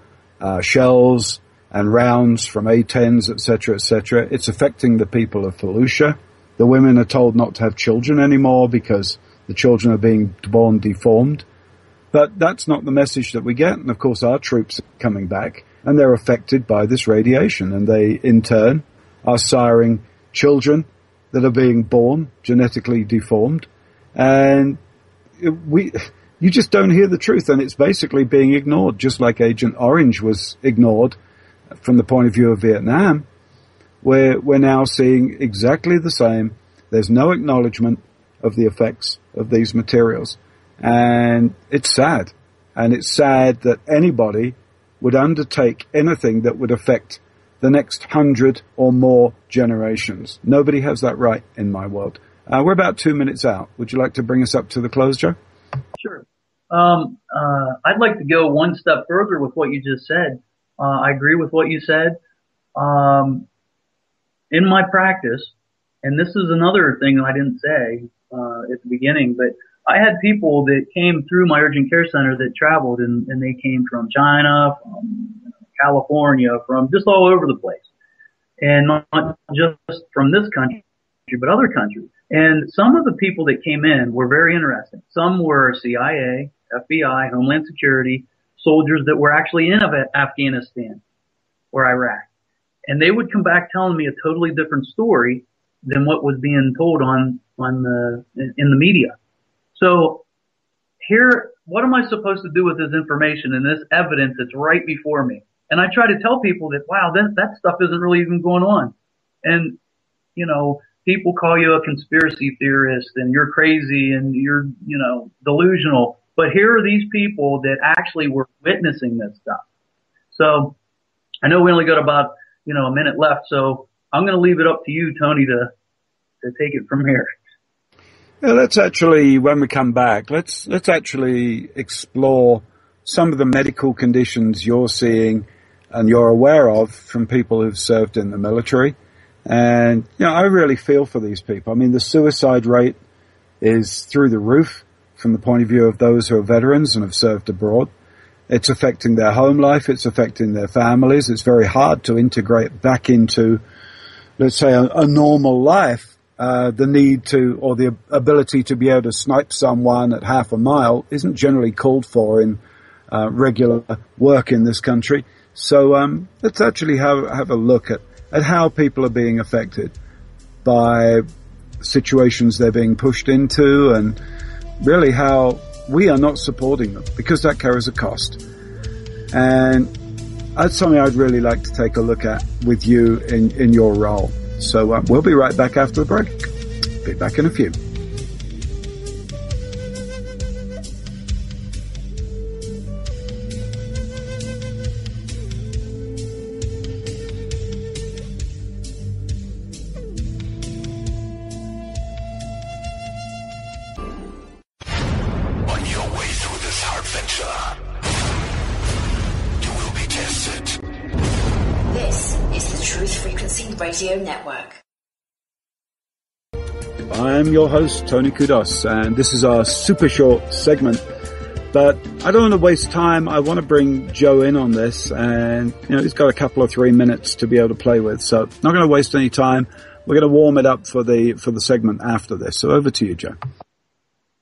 shells and rounds from A-10s, etc., etc. It's affecting the people of Fallujah. The women are told not to have children anymore because the children are being born deformed. But that's not the message that we get. And of course our troops are coming back and they're affected by this radiation, and they in turn are siring children that are being born genetically deformed. And you just don't hear the truth, and it's basically being ignored, just like Agent Orange was ignored from the point of view of Vietnam, where we're now seeing exactly the same. There's no acknowledgement of the effects of these materials. And it's sad. And it's sad that anybody would undertake anything that would affect the next 100 or more generations. Nobody has that right in my world. We're about 2 minutes out. Would you like to bring us up to the close, Joe? Sure. I'd like to go one step further with what you just said. I agree with what you said. In my practice, and this is another thing I didn't say at the beginning, but I had people that came through my urgent care center that traveled, and they came from China, from California, from just all over the place. And not just from this country, but other countries. And some of the people that came in were very interesting. Some were CIA, FBI, Homeland Security, soldiers that were actually in Afghanistan or Iraq. And they would come back telling me a totally different story than what was being told in the media. So here, what am I supposed to do with this information and this evidence that's right before me? And I try to tell people that, wow, that stuff isn't really even going on. And, people call you a conspiracy theorist and you're crazy and you're, delusional. But here are these people that actually were witnessing this stuff. So I know we only got about, a minute left. So I'm going to leave it up to you, Tony, to take it from here. Yeah, let's actually, when we come back, let's actually explore some of the medical conditions you're seeing and you're aware of from people who've served in the military. And, I really feel for these people. I mean, the suicide rate is through the roof from the point of view of those who are veterans and have served abroad. It's affecting their home life. It's affecting their families. It's very hard to integrate back into, let's say, a normal life. The need to, or the ability to be able to snipe someone at half a mile isn't generally called for in regular work in this country. So let's actually have a look at at how people are being affected by situations they're being pushed into, and really how we are not supporting them, because that carries a cost. And that's something I'd really like to take a look at with you in your role. So we'll be right back after the break. Be back in a few. Radio Network. I'm your host, Tony Kudos, and this is our super short segment. But I don't want to waste time. I want to bring Joe in on this, and he's got a couple of 3 minutes to be able to play with. So not going to waste any time. We're going to warm it up for the segment after this. So over to you, Joe.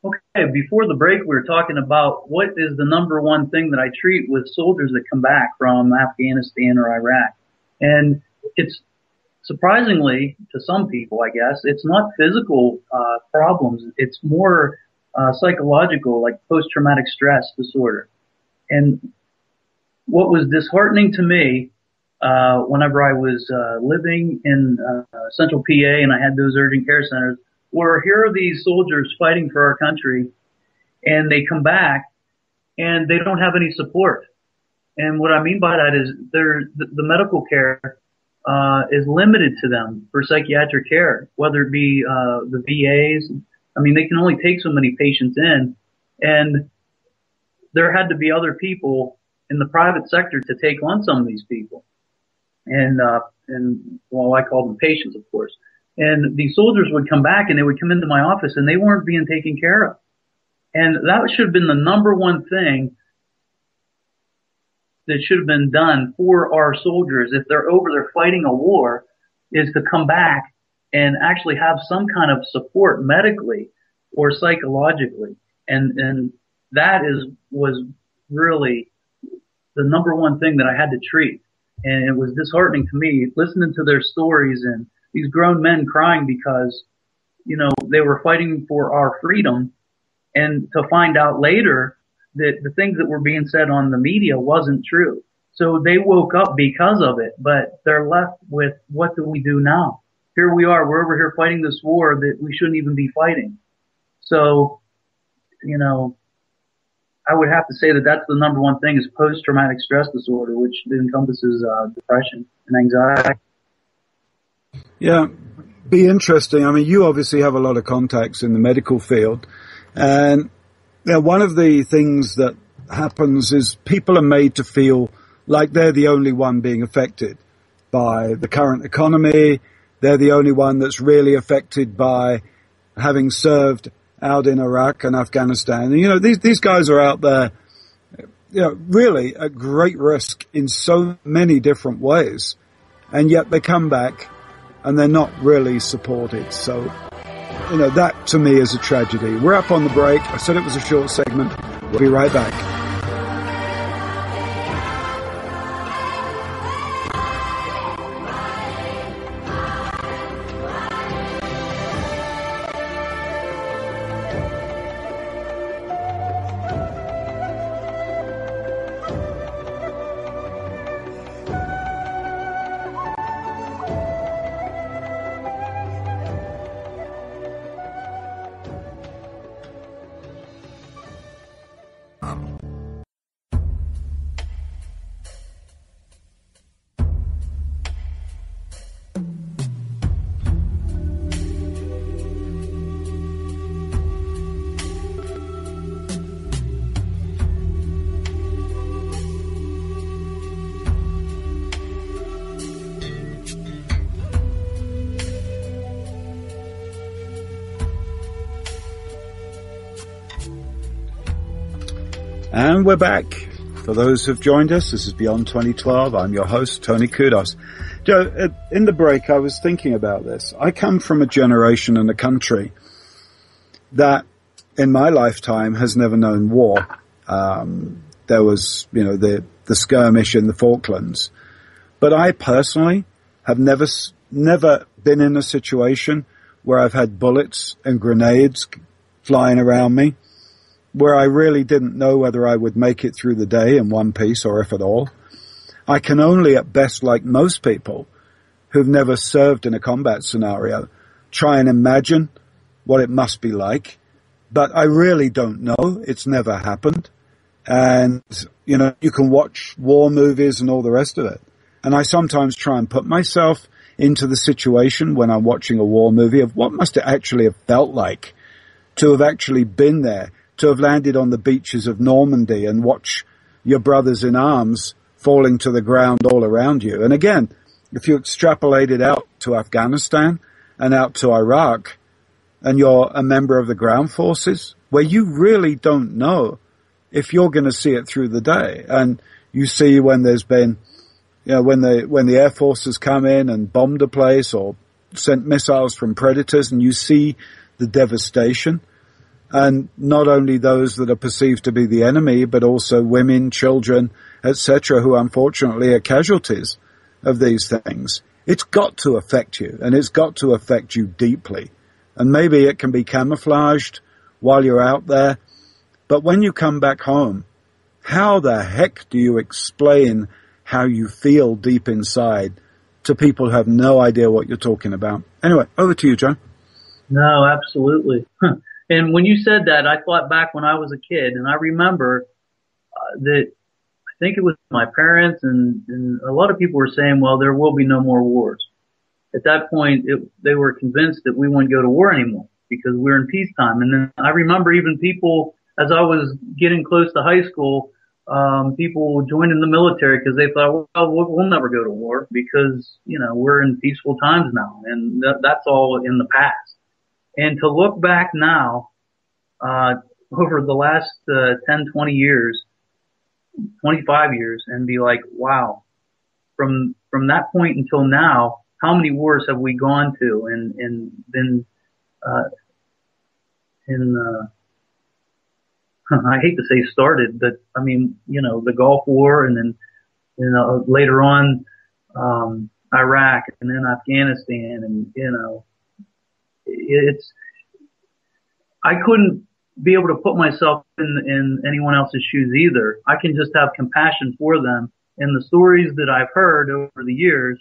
Okay, before the break, we were talking about what is the number one thing that I treat with soldiers that come back from Afghanistan or Iraq, and it's surprisingly, to some people, I guess, it's not physical problems. It's more psychological, like post-traumatic stress disorder. And what was disheartening to me whenever I was living in central PA and I had those urgent care centers, were here are these soldiers fighting for our country, and they come back and they don't have any support. And what I mean by that is the medical care is limited to them for psychiatric care, whether it be the VAs. I mean, they can only take so many patients in, and there had to be other people in the private sector to take on some of these people. And well, I call them patients, of course. And these soldiers would come back and they would come into my office and they weren't being taken care of. And that should have been the number one thing that should have been done for our soldiers if they're over there fighting a war, is to come back and actually have some kind of support medically or psychologically. And that was really the number one thing that I had to treat. And it was disheartening to me listening to their stories and these grown men crying because, they were fighting for our freedom, and to find out later that the things that were being said on the media wasn't true. So they woke up because of it, but they're left with, what do we do now? Here we are, we're over here fighting this war that we shouldn't even be fighting. So, I would have to say that that's the number one thing, is post-traumatic stress disorder, which encompasses depression and anxiety. Yeah, be interesting. I mean, you obviously have a lot of contacts in the medical field, and one of the things that happens is people are made to feel like they're the only one being affected by the current economy. They're the only one that's really affected by having served out in Iraq and Afghanistan. And, these guys are out there, really at great risk in so many different ways. And yet they come back and they're not really supported. So, that to me is a tragedy. We're up on the break. I said it was a short segment. We'll be right back. And we're back. For those who've joined us, this is Beyond 2012. I'm your host, Tony Kudos. Joe, in the break, I was thinking about this. I come from a generation and a country that, in my lifetime, has never known war. There was, the skirmish in the Falklands. But I personally have never been in a situation where I've had bullets and grenades flying around me, where I really didn't know whether I would make it through the day in one piece or if at all. I can only at best, like most people who've never served in a combat scenario, try and imagine what it must be like. But I really don't know. It's never happened. And, you know, you can watch war movies and all the rest of it. And I sometimes try and put myself into the situation when I'm watching a war movie of what must it actually have felt like to have actually been there, to have landed on the beaches of Normandy and watch your brothers in arms falling to the ground all around you. And again, if you extrapolate it out to Afghanistan and out to Iraq, and you're a member of the ground forces, where you really don't know if you're going to see it through the day. And you see when there's been, you know, when the Air Force has come in and bombed a place or sent missiles from predators, and you see the devastation. And not only those that are perceived to be the enemy, but also women, children, etc., who unfortunately are casualties of these things. It's got to affect you, and it's got to affect you deeply. And maybe it can be camouflaged while you're out there. But when you come back home, how the heck do you explain how you feel deep inside to people who have no idea what you're talking about? Anyway, over to you, Joe. No, absolutely. And when you said that, I thought back when I was a kid, and I remember that I think it was my parents and a lot of people were saying, well, there will be no more wars. At that point, they were convinced that we wouldn't go to war anymore because we're in peacetime. And then I remember even people, as I was getting close to high school, people joined in the military because they thought, well, we'll never go to war because, you know, we're in peaceful times now, and that's all in the past. And to look back now, over the last 10, 20 years, 25 years, and be like, wow, from that point until now, how many wars have we gone to and been I hate to say started, but I mean, you know, the Gulf War, and then, you know, later on, Iraq, and then Afghanistan, and, you know, I couldn't be able to put myself in anyone else's shoes either. I can just have compassion for them. And the stories that I've heard over the years,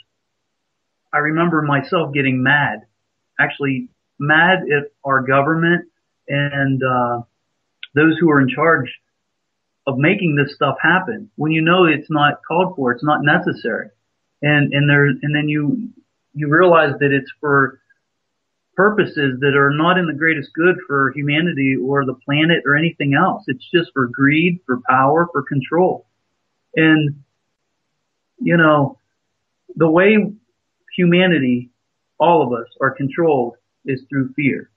I remember myself getting mad, actually mad at our government and those who are in charge of making this stuff happen when you know it's not called for, it's not necessary. And then you realize that it's for purposes that are not in the greatest good for humanity or the planet or anything else. It's just for greed, for power, for control. And, you know, the way humanity, all of us, are controlled is through fear.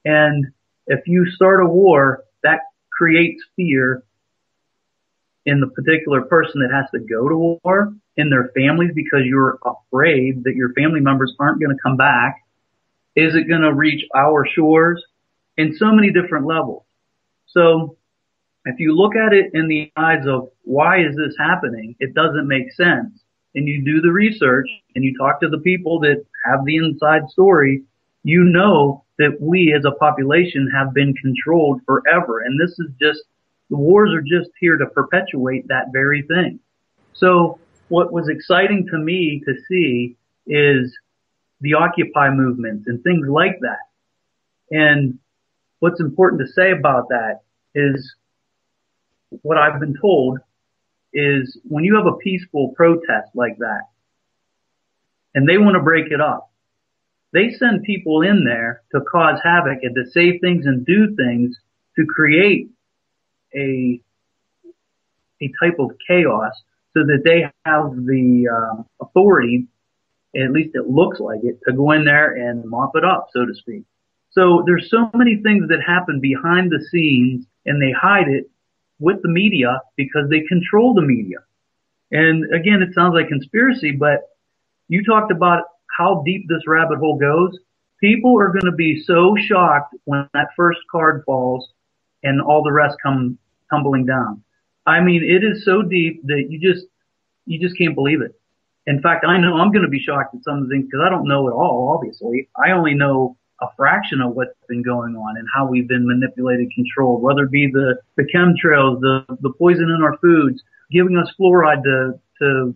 And if you start a war, that creates fear in the particular person that has to go to war, in their families, because you're afraid that your family members aren't going to come back. Is it going to reach our shores? In so many different levels. So if you look at it in the eyes of why is this happening, it doesn't make sense. And you do the research and you talk to the people that have the inside story, you know that we as a population have been controlled forever. And this is just, the wars are just here to perpetuate that very thing. So what was exciting to me to see is the Occupy movement and things like that. And what's important to say about that is what I've been told is when you have a peaceful protest like that and they want to break it up, they send people in there to cause havoc and to say things and do things to create a type of chaos so that they have the authority, at least it looks like it, to go in there and mop it up, so to speak. So there's so many things that happen behind the scenes and they hide it with the media because they control the media. And again, it sounds like conspiracy, but you talked about how deep this rabbit hole goes. People are going to be so shocked when that first card falls and all the rest come tumbling down. I mean, it is so deep that you just can't believe it. In fact, I know I'm going to be shocked at some of the things because I don't know it all, obviously. I only know a fraction of what's been going on and how we've been manipulated, controlled, whether it be the chemtrails, the poison in our foods, giving us fluoride to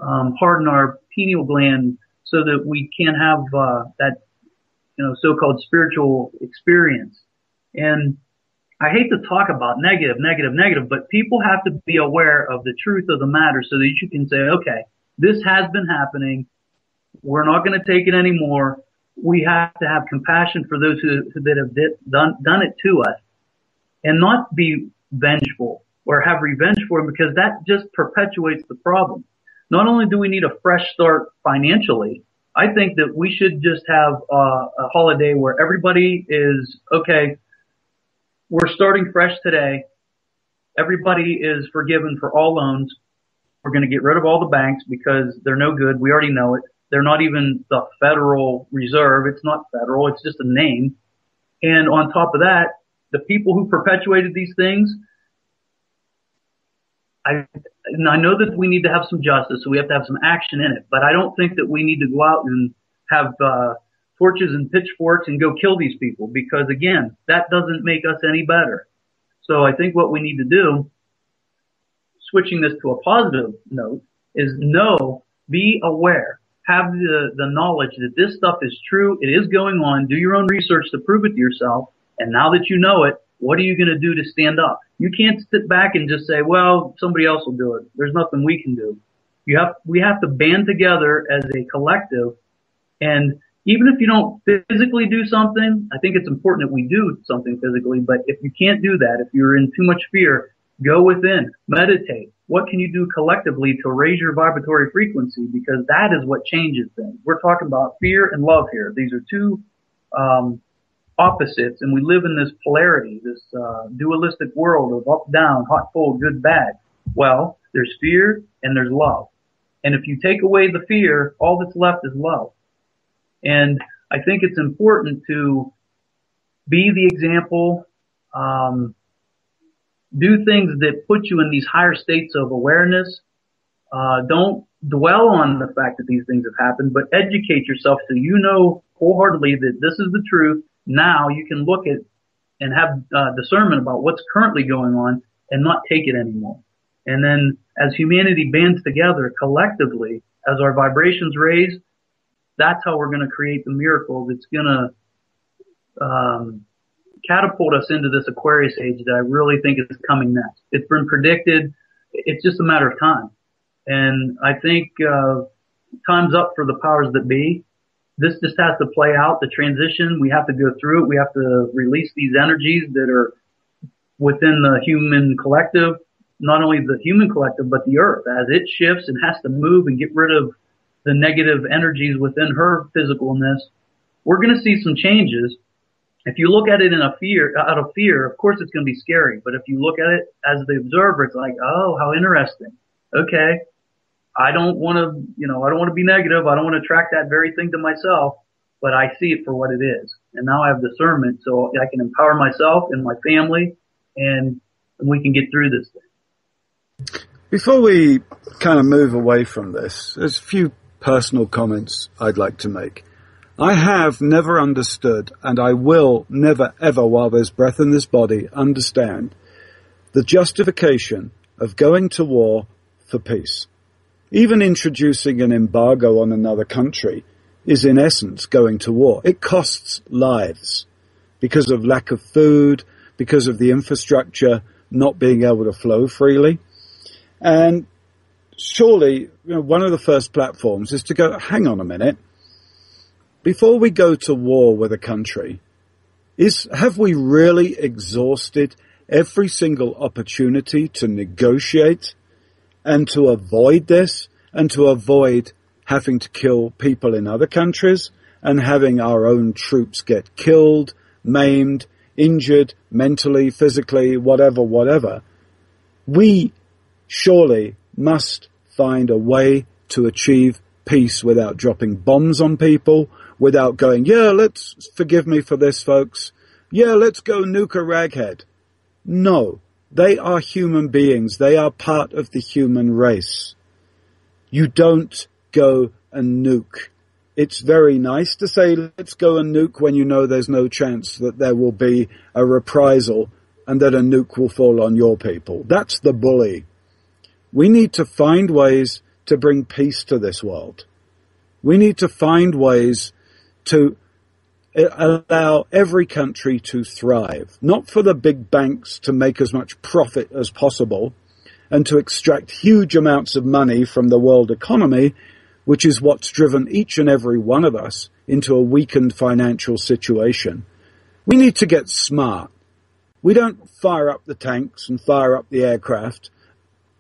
harden our pineal gland so that we can't have, that, so-called spiritual experience. And I hate to talk about negative, but people have to be aware of the truth of the matter so that you can say, okay, this has been happening. We're not going to take it anymore. We have to have compassion for those that have done it to us and not be vengeful or have revenge for them, because that just perpetuates the problem. Not only do we need a fresh start financially, I think that we should just have a holiday where everybody is, okay, we're starting fresh today. Everybody is forgiven for all loans. We're going to get rid of all the banks because they're no good. We already know it. They're not even the Federal Reserve. It's not federal. It's just a name. And on top of that, the people who perpetuated these things, I know that we need to have some justice, so we have to have some action in it. But I don't think that we need to go out and have torches and pitchforks and go kill these people, because, again, that doesn't make us any better. So I think what we need to do, switching this to a positive note, is be aware, have the knowledge that this stuff is true, it is going on, do your own research to prove it to yourself, and now that you know it, what are you going to do to stand up? You can't sit back and just say, well, somebody else will do it. There's nothing we can do. We have to band together as a collective, and even if you don't physically do something, I think it's important that we do something physically, but if you can't do that, if you're in too much fear, go within, meditate. What can you do collectively to raise your vibratory frequency? Because that is what changes things. We're talking about fear and love here. These are two opposites, and we live in this polarity, this dualistic world of up, down, hot, cold, good, bad. Well, there's fear and there's love. And if you take away the fear, all that's left is love. And I think it's important to be the example, do things that put you in these higher states of awareness. Don't dwell on the fact that these things have happened, but educate yourself so you know wholeheartedly that this is the truth. Now you can look at and have discernment about what's currently going on and not take it anymore. And then as humanity bands together collectively, as our vibrations raise, that's how we're going to create the miracle that's going to catapult us into this Aquarius age that I really think is coming next. It's been predicted. It's just a matter of time. And I think time's up for the powers that be. This just has to play out, the transition. We have to go through it. We have to release these energies that are within the human collective, not only the human collective, but the earth. As it shifts and has to move and get rid of the negative energies within her physicalness, we're going to see some changes. If you look at it out of fear, of course it's going to be scary. But if you look at it as the observer, it's like, oh, how interesting. Okay. I don't want to be negative. I don't want to attract that very thing to myself, but I see it for what it is. And now I have discernment so I can empower myself and my family, and we can get through this thing. Before we kind of move away from this, there's a few personal comments I'd like to make. I have never understood, and I will never ever, while there's breath in this body, understand the justification of going to war for peace. Even introducing an embargo on another country is in essence going to war. It costs lives because of lack of food, because of the infrastructure not being able to flow freely. And surely, one of the first platforms is to go, hang on a minute. Before we go to war with a country, have we really exhausted every single opportunity to negotiate and to avoid this and to avoid having to kill people in other countries and having our own troops get killed, maimed, injured, mentally, physically, whatever? We surely must find a way to achieve peace without dropping bombs on people, without going, let's forgive me for this, folks. Let's go nuke a raghead. No, they are human beings. They are part of the human race. You don't go and nuke. It's very nice to say, let's go and nuke when you know there's no chance that there will be a reprisal and that a nuke will fall on your people. That's the bully. We need to find ways to bring peace to this world. We need to find ways to allow every country to thrive, not for the big banks to make as much profit as possible and to extract huge amounts of money from the world economy, which is what's driven each and every one of us into a weakened financial situation. We need to get smart. We don't fire up the tanks and fire up the aircraft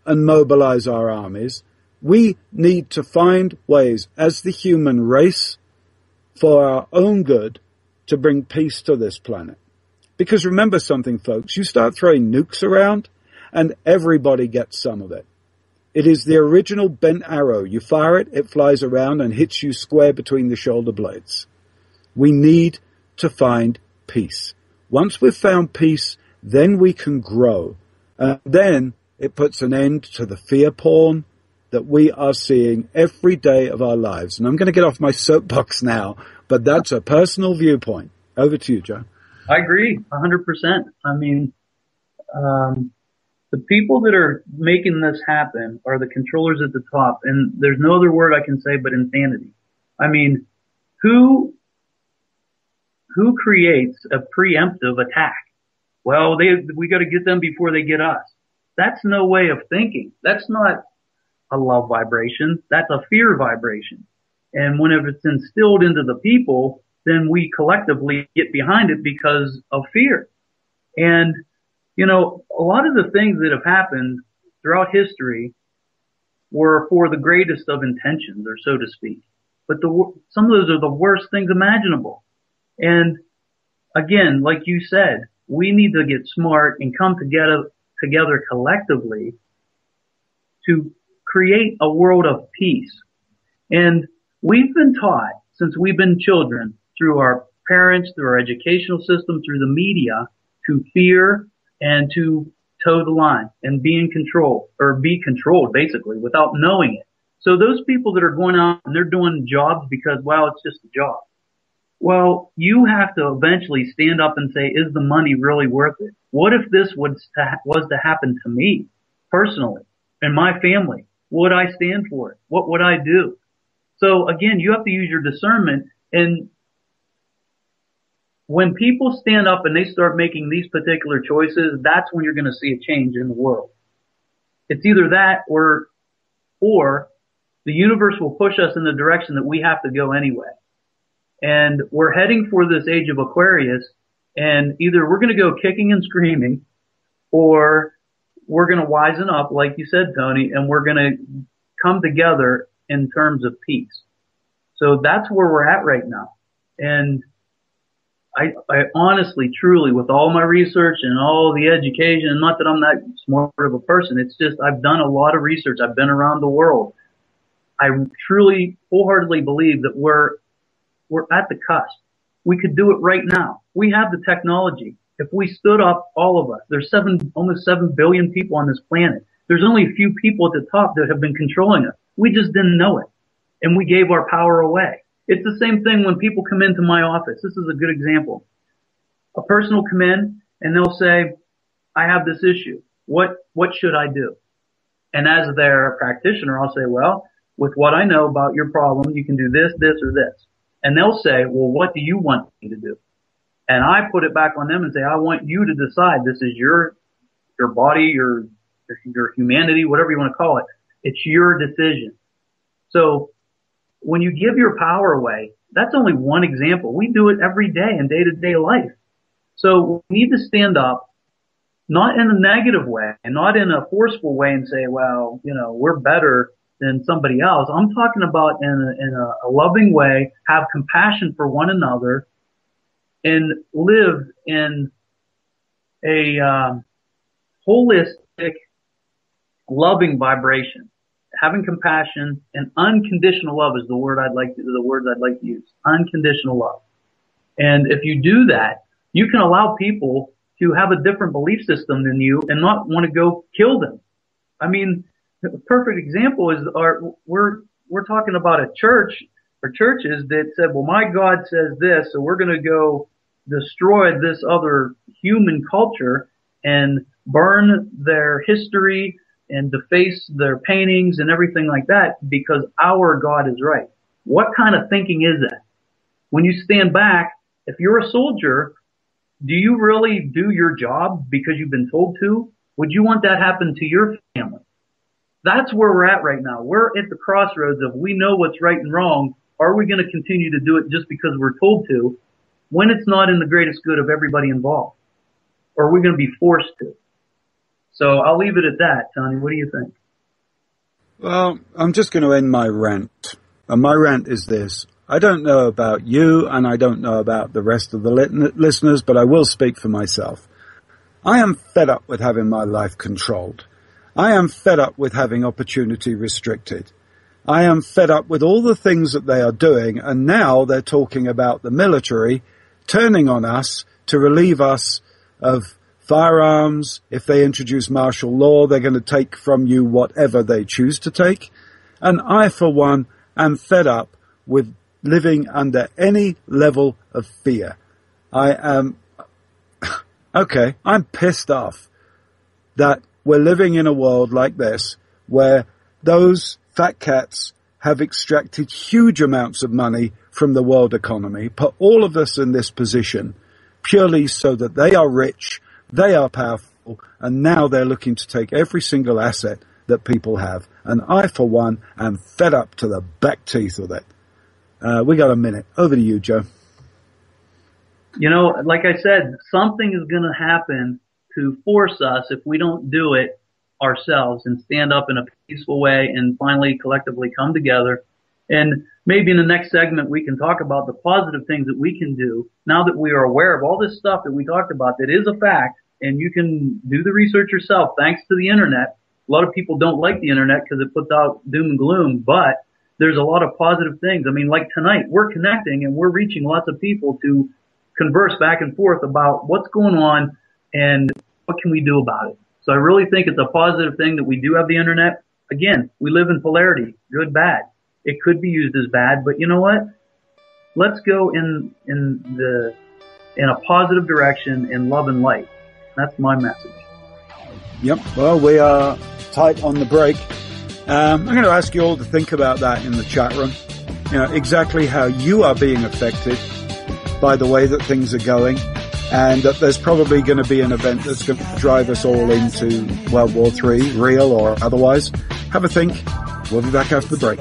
and mobilize our armies. We need to find ways as the human race for our own good to bring peace to this planet. Because remember something, folks, you start throwing nukes around and everybody gets some of it. It is the original bent arrow. You fire it, it flies around and hits you square between the shoulder blades. We need to find peace. Once we've found peace, then we can grow. Then it puts an end to the fear porn that we are seeing every day of our lives. And I'm going to get off my soapbox now, but that's a personal viewpoint. Over to you, Joe. I agree 100%. I mean, the people that are making this happen are the controllers at the top, and there's no other word I can say but insanity. I mean, who creates a preemptive attack? Well, we got to get them before they get us. That's no way of thinking. That's not a love vibration. That's a fear vibration. And whenever it's instilled into the people, then we collectively get behind it because of fear. And, you know, a lot of the things that have happened throughout history were for the greatest of intentions, or so to speak. But some of those are the worst things imaginable. And again, like you said, we need to get smart and come together collectively to create a world of peace. And we've been taught since we've been children, through our parents, through our educational system, through the media, to fear and to toe the line and be in control, or be controlled basically without knowing it. So those people that are going out and they're doing jobs because, well, it's just a job. Well, you have to eventually stand up and say, is the money really worth it? What if this was to happen to me personally and my family? Would I stand for it? What would I do? So again, you have to use your discernment. And when people stand up and they start making these particular choices, that's when you're going to see a change in the world. It's either that or the universe will push us in the direction that we have to go anyway. And we're heading for this age of Aquarius, and either we're going to go kicking and screaming, or we're going to wisen up, like you said, Tony, and we're going to come together in terms of peace. So that's where we're at right now. And I honestly, truly, with all my research and all the education, not that I'm that smart of a person, it's just I've done a lot of research. I've been around the world. I truly, wholeheartedly believe that we're at the cusp. We could do it right now. We have the technology. If we stood up, all of us, there's almost 7 billion people on this planet. There's only a few people at the top that have been controlling us. We just didn't know it. And we gave our power away. It's the same thing when people come into my office. This is a good example. A person will come in and they'll say, I have this issue. What should I do? And as their practitioner, I'll say, well, with what I know about your problem, you can do this, this, or this. And they'll say, well, what do you want me to do? And I put it back on them and say, I want you to decide. This is your body, your humanity, whatever you want to call it. It's your decision. So when you give your power away, that's only one example. We do it every day in day-to-day life. So we need to stand up, not in a negative way and not in a forceful way and say, well, you know, we're better than somebody else. I'm talking about in a loving way, have compassion for one another and live in a holistic, loving vibration. Having compassion and unconditional love is the words I'd like to use. Unconditional love. And if you do that, you can allow people to have a different belief system than you and not want to go kill them. I mean, the perfect example is we're talking about a church or churches that said, well, my God says this, so we're going to go destroy this other human culture and burn their history and deface their paintings and everything like that because our God is right. What kind of thinking is that? When you stand back, if you're a soldier, do you really do your job because you've been told to? Would you want that happen to your family? That's where we're at right now. We're at the crossroads of we know what's right and wrong. Are we going to continue to do it just because we're told to when it's not in the greatest good of everybody involved? Or are we going to be forced to? So I'll leave it at that, Tony. What do you think? Well, I'm just going to end my rant. And my rant is this. I don't know about you, and I don't know about the rest of the listeners, but I will speak for myself. I am fed up with having my life controlled. I am fed up with having opportunity restricted. I am fed up with all the things that they are doing, and now they're talking about the military turning on us to relieve us of firearms. If they introduce martial law, they're going to take from you whatever they choose to take. And I, for one, am fed up with living under any level of fear. I am, okay, I'm pissed off that we're living in a world like this where those fat cats have extracted huge amounts of money from the world economy, put all of us in this position purely so that they are rich, they are powerful, and now they're looking to take every single asset that people have. And I, for one, am fed up to the back teeth with it. We got a minute. Over to you, Joe. You know, like I said, something is going to happen to force us if we don't do it ourselves and stand up in a peaceful way and finally collectively come together. And maybe in the next segment we can talk about the positive things that we can do now that we are aware of all this stuff that we talked about that is a fact, and you can do the research yourself thanks to the internet. A lot of people don't like the internet because it puts out doom and gloom, but there's a lot of positive things. I mean, like tonight, we're connecting and we're reaching lots of people to converse back and forth about what's going on and what can we do about it. So I really think it's a positive thing that we do have the internet. Again, we live in polarity, good, bad. It could be used as bad, but you know what? Let's go in a positive direction in love and light. That's my message. Yep. Well, we are tight on the break. I'm going to ask you all to think about that in the chat room. You know, exactly how you are being affected by the way that things are going, and that there's probably going to be an event that's going to drive us all into World War III, real or otherwise. Have a think. We'll be back after the break.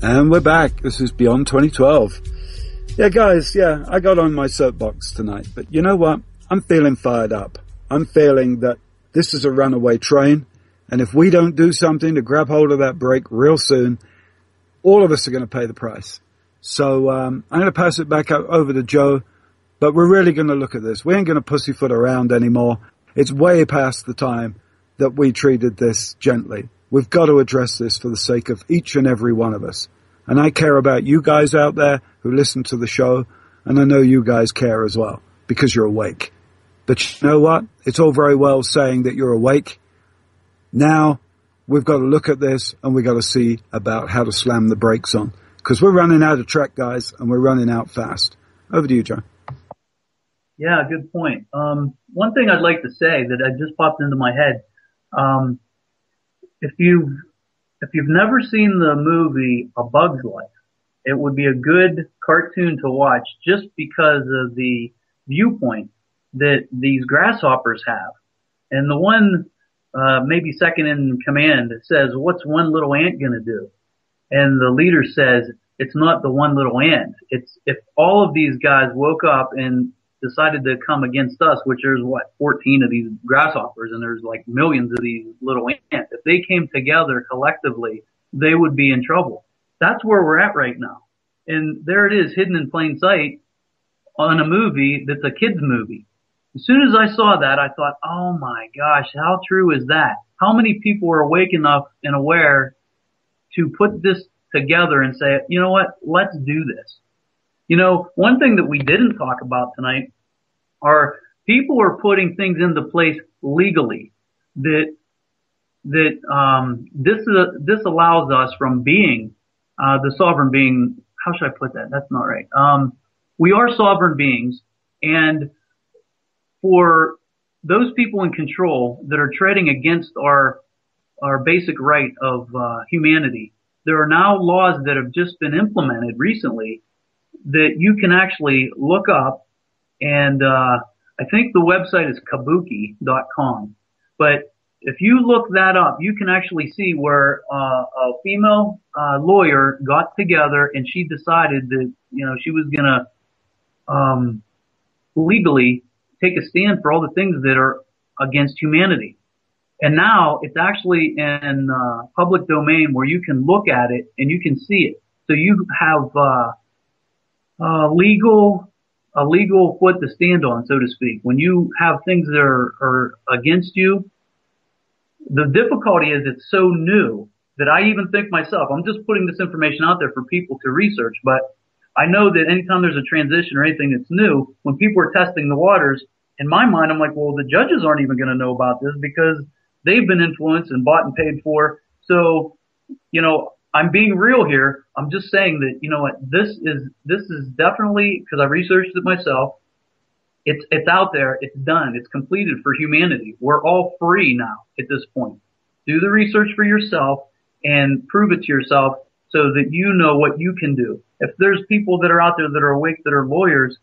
And we're back. This is Beyond 2012. Yeah, guys, I got on my soapbox tonight, but you know what? I'm feeling fired up. I'm feeling that this is a runaway train, and if we don't do something to grab hold of that brake real soon, all of us are going to pay the price. So I'm going to pass it back over to Joe, but we're really going to look at this. We ain't going to pussyfoot around anymore. It's way past the time that we treated this gently. We've got to address this for the sake of each and every one of us. And I care about you guys out there who listen to the show, and I know you guys care as well, because you're awake. But you know what? It's all very well saying that you're awake. Now, we've got to look at this, and we've got to see about how to slam the brakes on. Because we're running out of track, guys, and we're running out fast. Over to you, Joe. Yeah, good point. One thing I'd like to say that I just popped into my head, if you've never seen the movie A Bug's Life, it would be a good cartoon to watch just because of the viewpoint that these grasshoppers have. And the one, maybe second in command says, what's one little ant gonna do? And the leader says, It's not the one little ant. It's if all of these guys woke up and decided to come against us, which there's 14 of these grasshoppers and there's like millions of these little ants. If they came together collectively, they would be in trouble. That's where we're at right now. And there it is, hidden in plain sight on a movie that's a kid's movie. As soon as I saw that, I thought, oh my gosh, how true is that? How many people are awake enough and aware to put this together and say, you know what, let's do this. You know, one thing that we didn't talk about tonight are people are putting things into place legally that this allows us from being the sovereign being. How should I put that? That's not right. We are sovereign beings, and for those people in control that are treading against our basic right of humanity, there are now laws that have just been implemented recently that you can actually look up, and I think the website is kabuki.com. But if you look that up, you can actually see where a female lawyer got together and she decided that, you know, she was gonna legally take a stand for all the things that are against humanity. And now it's actually in public domain where you can look at it and you can see it. So you have a legal foot to stand on, so to speak. When you have things that are against you, the difficulty is it's so new that I even think myself, I'm just putting this information out there for people to research, but I know that anytime there's a transition or anything that's new, when people are testing the waters, in my mind, I'm like, well, the judges aren't even going to know about this because they've been influenced and bought and paid for. So, you know, I'm being real here. I'm just saying that, you know what, this is definitely, because I researched it myself. It's out there. It's done. It's completed for humanity. We're all free now at this point. Do the research for yourself and prove it to yourself so that you know what you can do. If there's people that are out there that are awake, that are lawyers,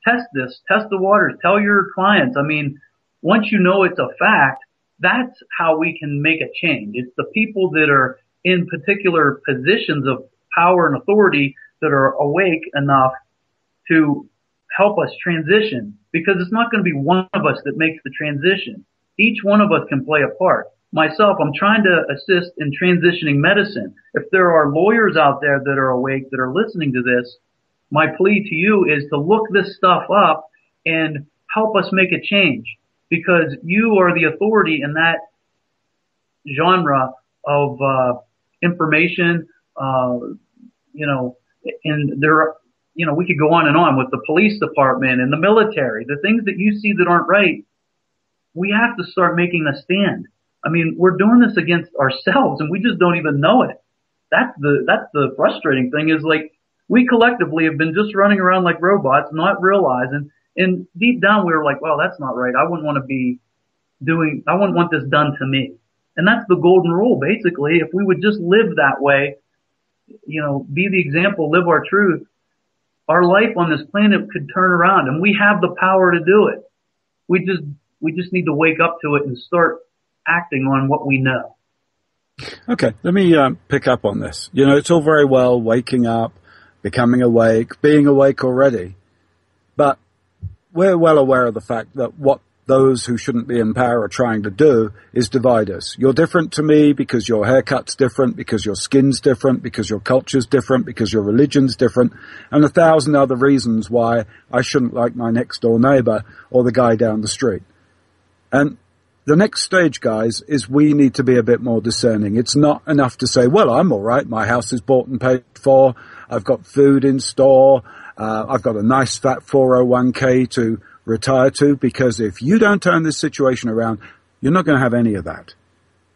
test this, test the waters, tell your clients. I mean, once you know it's a fact, that's how we can make a change. It's the people that are in particular positions of power and authority that are awake enough to help us transition, because it's not going to be one of us that makes the transition. Each one of us can play a part. Myself, I'm trying to assist in transitioning medicine. If there are lawyers out there that are awake, that are listening to this, my plea to you is to look this stuff up and help us make a change, because you are the authority in that genre of information. You know, and there are, you know, we could go on with the police department and the military. The things that you see that aren't right, we have to start making a stand. I mean, we're doing this against ourselves and we just don't even know it. That's the frustrating thing, is like we collectively have been just running around like robots, not realizing, and deep down we were like, well, that's not right. I wouldn't want this done to me. And that's the golden rule, basically. If we would just live that way, you know, be the example, live our truth, our life on this planet could turn around, and we have the power to do it. We just need to wake up to it and start acting on what we know. Okay, let me pick up on this. You know, it's all very well waking up, becoming awake, being awake already, but we're well aware of the fact that what those who shouldn't be in power are trying to do is divide us. You're different to me because your haircut's different, because your skin's different, because your culture's different, because your religion's different, and 1,000 other reasons why I shouldn't like my next door neighbor or the guy down the street. And the next stage, guys, is we need to be a bit more discerning. It's not enough to say, well, I'm all right. My house is bought and paid for. I've got food in store. I've got a nice fat 401k to retire to, because if you don't turn this situation around, you're not going to have any of that.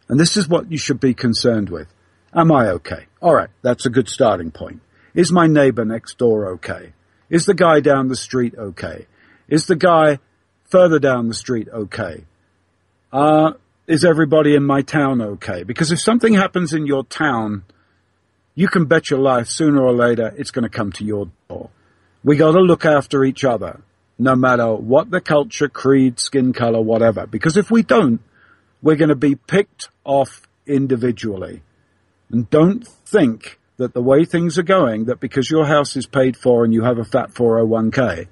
And this is what you should be concerned with. Am I okay? All right, that's a good starting point. Is my neighbor next door okay? Is the guy down the street okay? Is the guy further down the street okay? Is everybody in my town okay? Because if something happens in your town, you can bet your life sooner or later it's going to come to your door. We got to look after each other, no matter what the culture, creed, skin color, whatever. Because if we don't, we're going to be picked off individually. And don't think that the way things are going, that because your house is paid for and you have a fat 401k,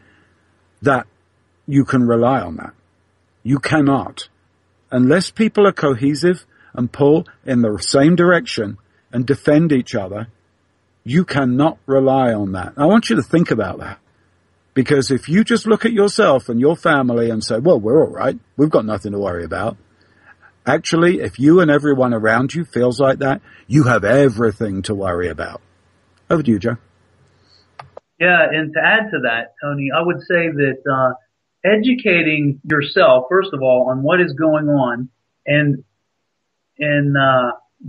that you can rely on that. You cannot. Unless people are cohesive and pull in the same direction and defend each other, you cannot rely on that. I want you to think about that. Because if you just look at yourself and your family and say, well, we're all right, we've got nothing to worry about. Actually, if you and everyone around you feels like that, you have everything to worry about. Over to you, Joe. Yeah, and to add to that, Tony, I would say that educating yourself, first of all, on what is going on and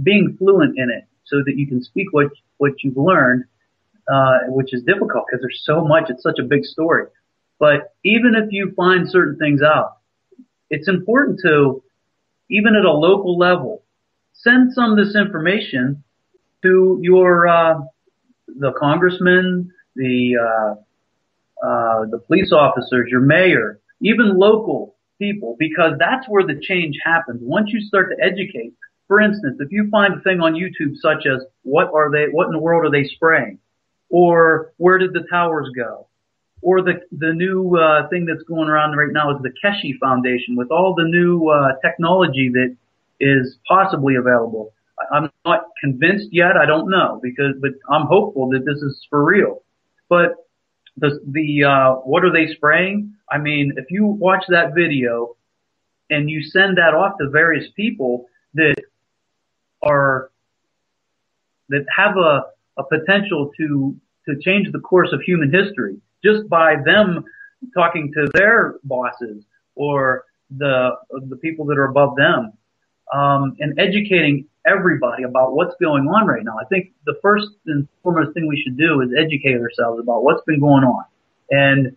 being fluent in it so that you can speak what you've learned, which is difficult because there's so much, it's such a big story. But even if you find certain things out, it's important to, even at a local level, send some of this information to your, the congressman, the police officers, your mayor, even local people, because that's where the change happens. Once you start to educate, for instance, if you find a thing on YouTube such as what in the world are they spraying? Or where did the towers go? Or the new thing that's going around right now is the Keshe Foundation with all the new technology that is possibly available. I'm not convinced yet. I don't know but I'm hopeful that this is for real. But what are they spraying? I mean, if you watch that video and you send that off to various people that have a potential to change the course of human history just by them talking to their bosses or the people that are above them, and educating everybody about what's going on right now. I think the first and foremost thing we should do is educate ourselves about what's been going on. And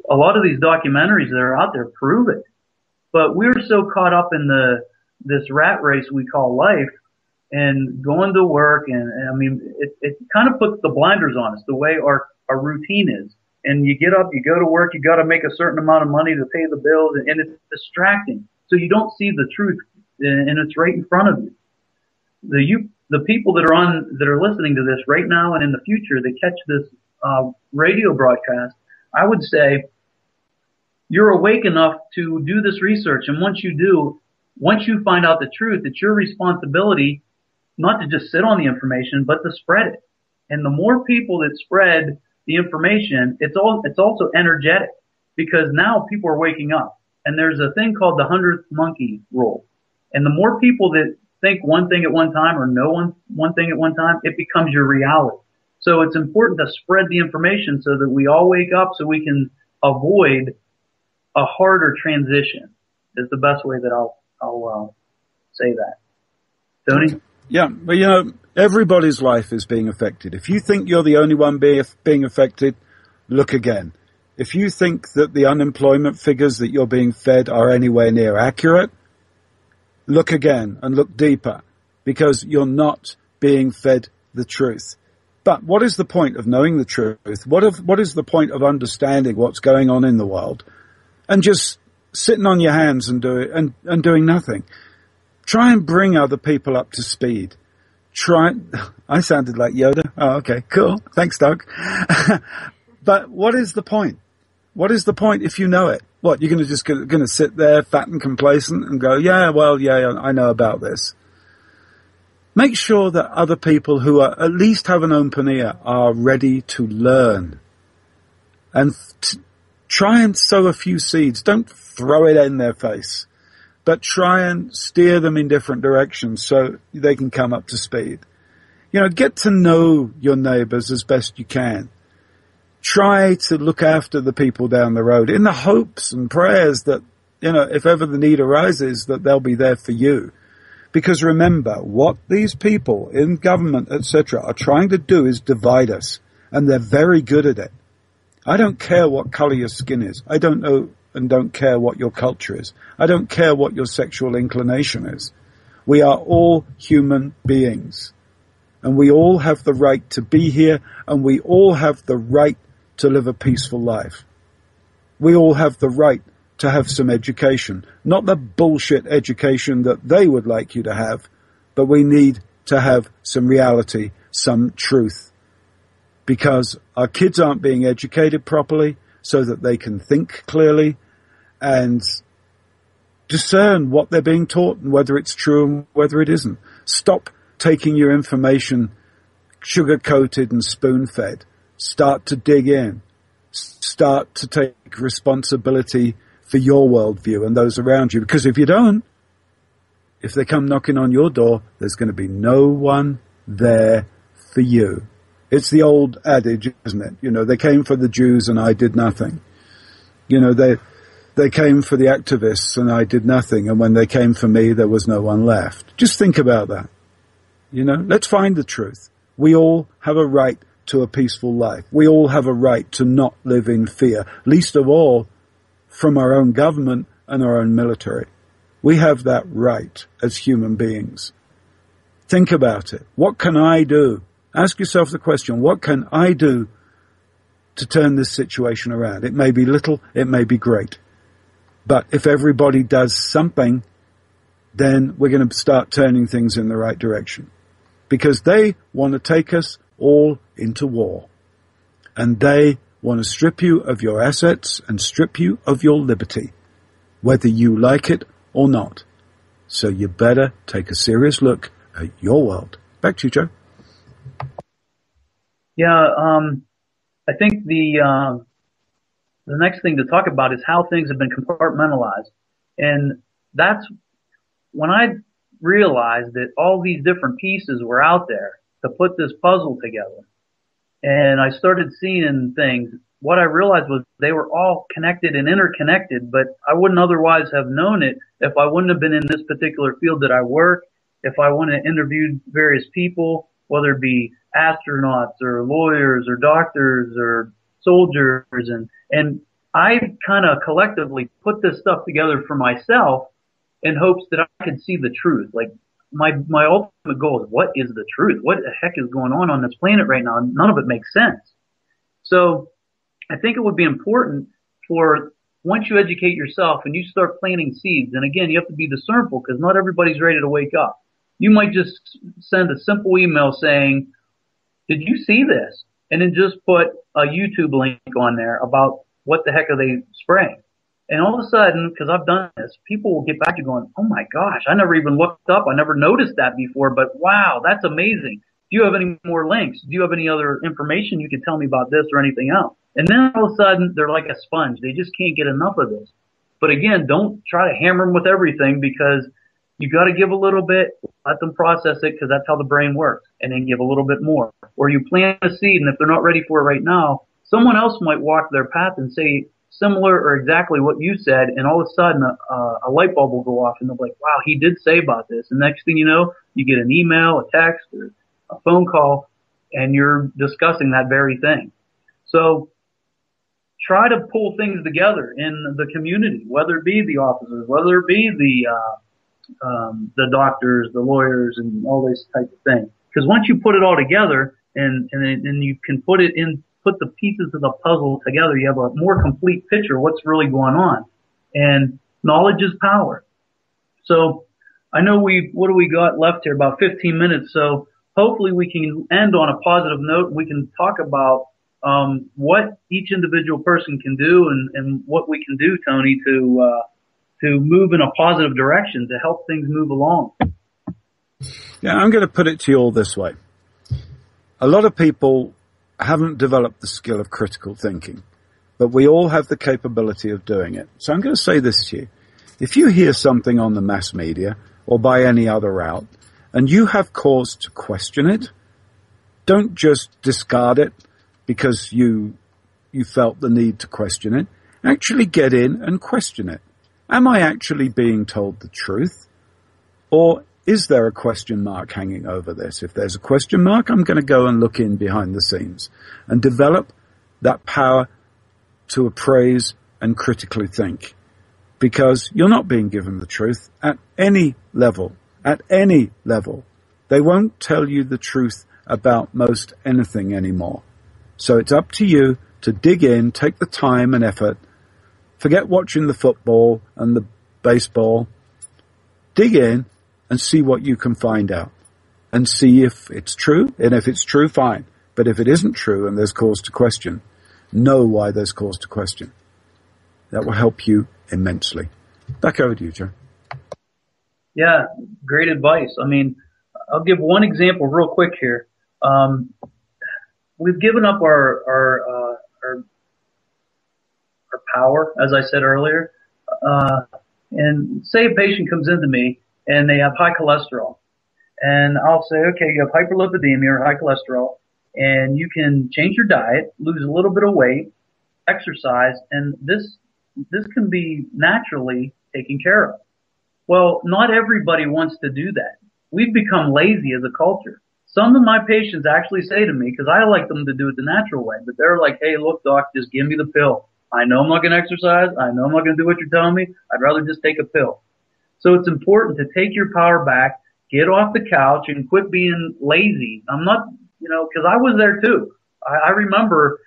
a lot of these documentaries that are out there prove it. But we're so caught up in this rat race we call life and going to work. And I mean, it kind of puts the blinders on us, the way our routine is. And you get up, you go to work, you got to make a certain amount of money to pay the bills, and it's distracting. So you don't see the truth, and it's right in front of you. The people that are listening to this right now and in the future that catch this radio broadcast, I would say you're awake enough to do this research. And once you find out the truth, it's your responsibility not to just sit on the information, but to spread it. And the more people that spread the information, it's also energetic, because now people are waking up. And there's a thing called the 100th monkey rule. And the more people that think one thing at one time or know one thing at one time, it becomes your reality. So it's important to spread the information so that we all wake up so we can avoid a harder transition, is the best way that I'll say that. Tony? Yeah, but everybody's life is being affected. If you think you're the only one being affected, look again. If you think that the unemployment figures that you're being fed are anywhere near accurate, look again and look deeper, because you're not being fed the truth. But what is the point of knowing the truth? What is the point of understanding what's going on in the world and just sitting on your hands and doing nothing? Try and bring other people up to speed. I sounded like Yoda. Oh, okay, cool. Thanks, Doug. But what is the point? What is the point if you know it? What, you're going to sit there fat and complacent and go, yeah, I know about this. Make sure that other people who are at least have an open ear are ready to learn. And try and sow a few seeds. Don't throw it in their face, but try and steer them in different directions so they can come up to speed. Get to know your neighbors as best you can. Try to look after the people down the road in the hopes and prayers that, if ever the need arises, that they'll be there for you. Because remember, what these people in government, etc., are trying to do is divide us. And they're very good at it. I don't care what color your skin is. I don't know and don't care what your culture is. I don't care what your sexual inclination is. We are all human beings. And we all have the right to be here, and we all have the right to live a peaceful life. We all have the right to have some education. Not the bullshit education that they would like you to have, but we need to have some reality some truth, because our kids aren't being educated properly so that they can think clearly and discern what they're being taught and whether it's true and whether it isn't. Stop taking your information sugar-coated and spoon-fed. Start to dig in. Start to take responsibility for your worldview and those around you. Because if you don't, if they come knocking on your door, there's going to be no one there for you. It's the old adage, isn't it? You know, they came for the Jews and I did nothing. You know, they came for the activists and I did nothing. And when they came for me, there was no one left. Just think about that. You know, let's find the truth. We all have a right to a peaceful life. We all have a right to not live in fear, least of all from our own government and our own military. We have that right as human beings. Think about it. What can I do? Ask yourself the question, what can I do to turn this situation around? It may be little, it may be great. But if everybody does something, then we're going to start turning things in the right direction. Because they want to take us all into war. And they want to strip you of your assets and strip you of your liberty, whether you like it or not. So you better take a serious look at your world. Back to you, Joe. Yeah, I think the next thing to talk about is how things have been compartmentalized. And that's when I realized that all these different pieces were out there to put this puzzle together. And I started seeing things. What I realized was they were all connected and interconnected, but I wouldn't otherwise have known it if I wouldn't have been in this particular field that I work, if I wouldn't have interviewed various people, whether it be astronauts or lawyers or doctors or soldiers. And I kind of collectively put this stuff together for myself in hopes that I could see the truth. Like my ultimate goal is, what is the truth? What the heck is going on this planet right now? None of it makes sense. So I think it would be important for once you educate yourself and you start planting seeds, and again, you have to be discernible because not everybody's ready to wake up. You might just send a simple email saying, did you see this? And then just put a YouTube link on there about what the heck are they spraying. And all of a sudden, because I've done this, people will get back to you going, oh my gosh, I never even looked up. I never noticed that before, but wow, that's amazing. Do you have any more links? Do you have any other information you could tell me about this or anything else? And then all of a sudden, they're like a sponge. They just can't get enough of this. But again, don't try to hammer them with everything because you got to give a little bit, let them process it because that's how the brain works, and then give a little bit more. Or you plant a seed, and if they're not ready for it right now, someone else might walk their path and say similar or exactly what you said, and all of a sudden a light bulb will go off, and they'll be like, wow, he did say about this. And next thing you know, you get an email, a text, or a phone call, and you're discussing that very thing. So try to pull things together in the community, whether it be the officers, whether it be the doctors, the lawyers, and all this type of thing. Because once you put it all together and you can put the pieces of the puzzle together, you have a more complete picture of what's really going on. And knowledge is power. So I know what do we got left here? About 15 minutes. So hopefully we can end on a positive note and we can talk about what each individual person can do and what we can do, Tony, to move in a positive direction to help things move along. Yeah, I'm going to put it to you all this way. A lot of people haven't developed the skill of critical thinking, but we all have the capability of doing it. So I'm going to say this to you. If you hear something on the mass media or by any other route and you have cause to question it, don't just discard it because you felt the need to question it. Actually get in and question it. Am I actually being told the truth? Or is there a question mark hanging over this? If there's a question mark, I'm going to go and look in behind the scenes and develop that power to appraise and critically think. Because you're not being given the truth at any level. At any level. They won't tell you the truth about most anything anymore. So it's up to you to dig in, take the time and effort. Forget watching the football and the baseball. Dig in and see what you can find out. and see if it's true. And if it's true, fine. But if it isn't true and there's cause to question, know why there's cause to question. That will help you immensely. Back over to you, Joe. Yeah, great advice. I mean, I'll give one example real quick here. We've given up our power, as I said earlier. And say a patient comes into me and they have high cholesterol. And I'll say, okay, you have hyperlipidemia or high cholesterol, and you can change your diet, lose a little bit of weight, exercise, and this can be naturally taken care of. Well, not everybody wants to do that. We've become lazy as a culture. Some of my patients actually say to me, because I like them to do it the natural way, but they're like, hey, look, doc, just give me the pill. I know I'm not going to exercise. I know I'm not going to do what you're telling me. I'd rather just take a pill. So it's important to take your power back, get off the couch, and quit being lazy. I'm not, because I was there too. I remember,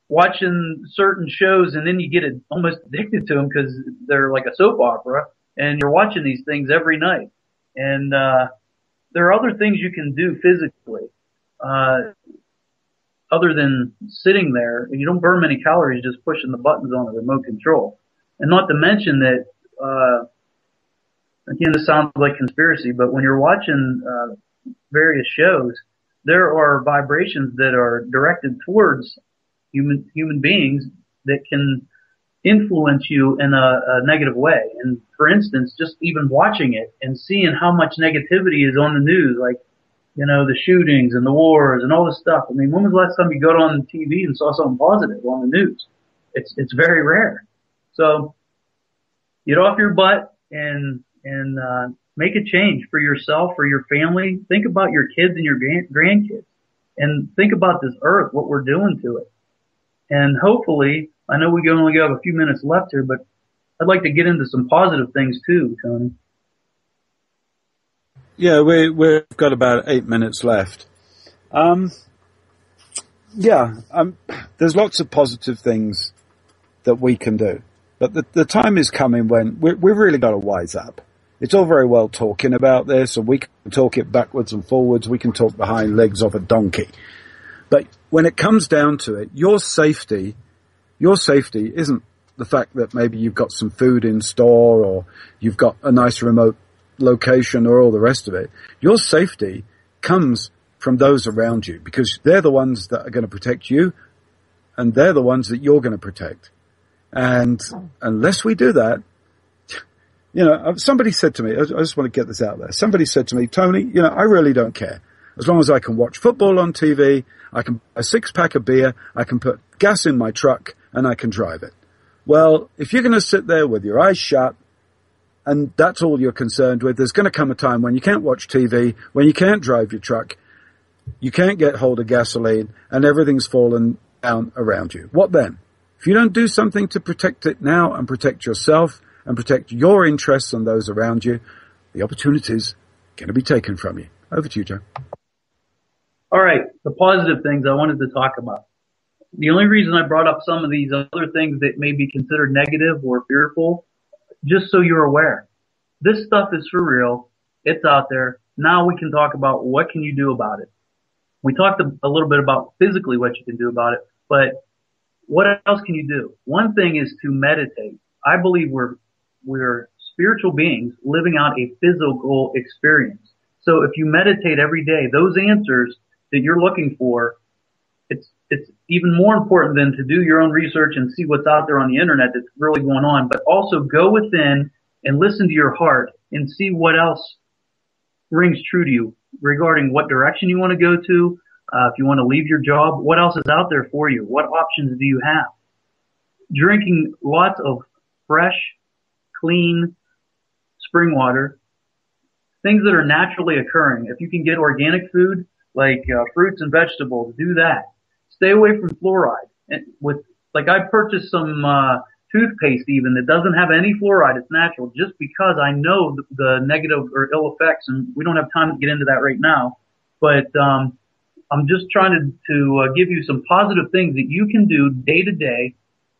watching certain shows, and then you get almost addicted to them because they're like a soap opera, and you're watching these things every night. And there are other things you can do physically other than sitting there. You don't burn many calories just pushing the buttons on the remote control. And not to mention that, again, this sounds like conspiracy, but when you're watching various shows, there are vibrations that are directed towards human beings that can influence you in a negative way. And for instance, just even watching it and seeing how much negativity is on the news, like, the shootings and the wars and all this stuff. I mean, when was the last time you got on TV and saw something positive on the news? It's very rare. So get off your butt and make a change for yourself, for your family. Think about your kids and your grandkids, and think about this earth, what we're doing to it. And hopefully, I know we only have a few minutes left here, but I'd like to get into some positive things too, Tony. Yeah, we've got about 8 minutes left. There's lots of positive things that we can do. But the time is coming when we've really got to wise up. It's all very well talking about this, and we can talk it backwards and forwards. We can talk behind legs of a donkey. But when it comes down to it, your safety isn't the fact that maybe you've got some food in store or you've got a nice remote location or all the rest of it. Your safety comes from those around you, because they're the ones that are going to protect you, and they're the ones that you're going to protect. And unless we do that, somebody said to me, I just want to get this out there. Somebody said to me, Tony, I really don't care. As long as I can watch football on TV, I can buy a 6-pack of beer, I can put gas in my truck, and I can drive it. Well, if you're going to sit there with your eyes shut, and that's all you're concerned with, there's going to come a time when you can't watch TV, when you can't drive your truck, you can't get hold of gasoline, and everything's fallen down around you. What then? If you don't do something to protect it now and protect yourself and protect your interests and those around you, the opportunity's going to be taken from you. Over to you, Joe. All right, the positive things I wanted to talk about. The only reason I brought up some of these other things that may be considered negative or fearful, just so you're aware. This stuff is for real. It's out there. Now we can talk about what can you do about it. We talked a little bit about physically what you can do about it, but what else can you do? One thing is to meditate. I believe we're spiritual beings living out a physical experience. So if you meditate every day, those answers that you're looking for, it's even more important than to do your own research and see what's out there on the internet that's really going on, but also go within and listen to your heart and see what else rings true to you regarding what direction you want to go to. If you want to leave your job, what else is out there for you? What options do you have? Drinking lots of fresh, clean spring water, things that are naturally occurring. If you can get organic food like fruits and vegetables, do that. Stay away from fluoride. And I purchased some toothpaste even that doesn't have any fluoride. It's natural, just because I know the negative or ill effects, and we don't have time to get into that right now. But I'm just trying to give you some positive things that you can do day to day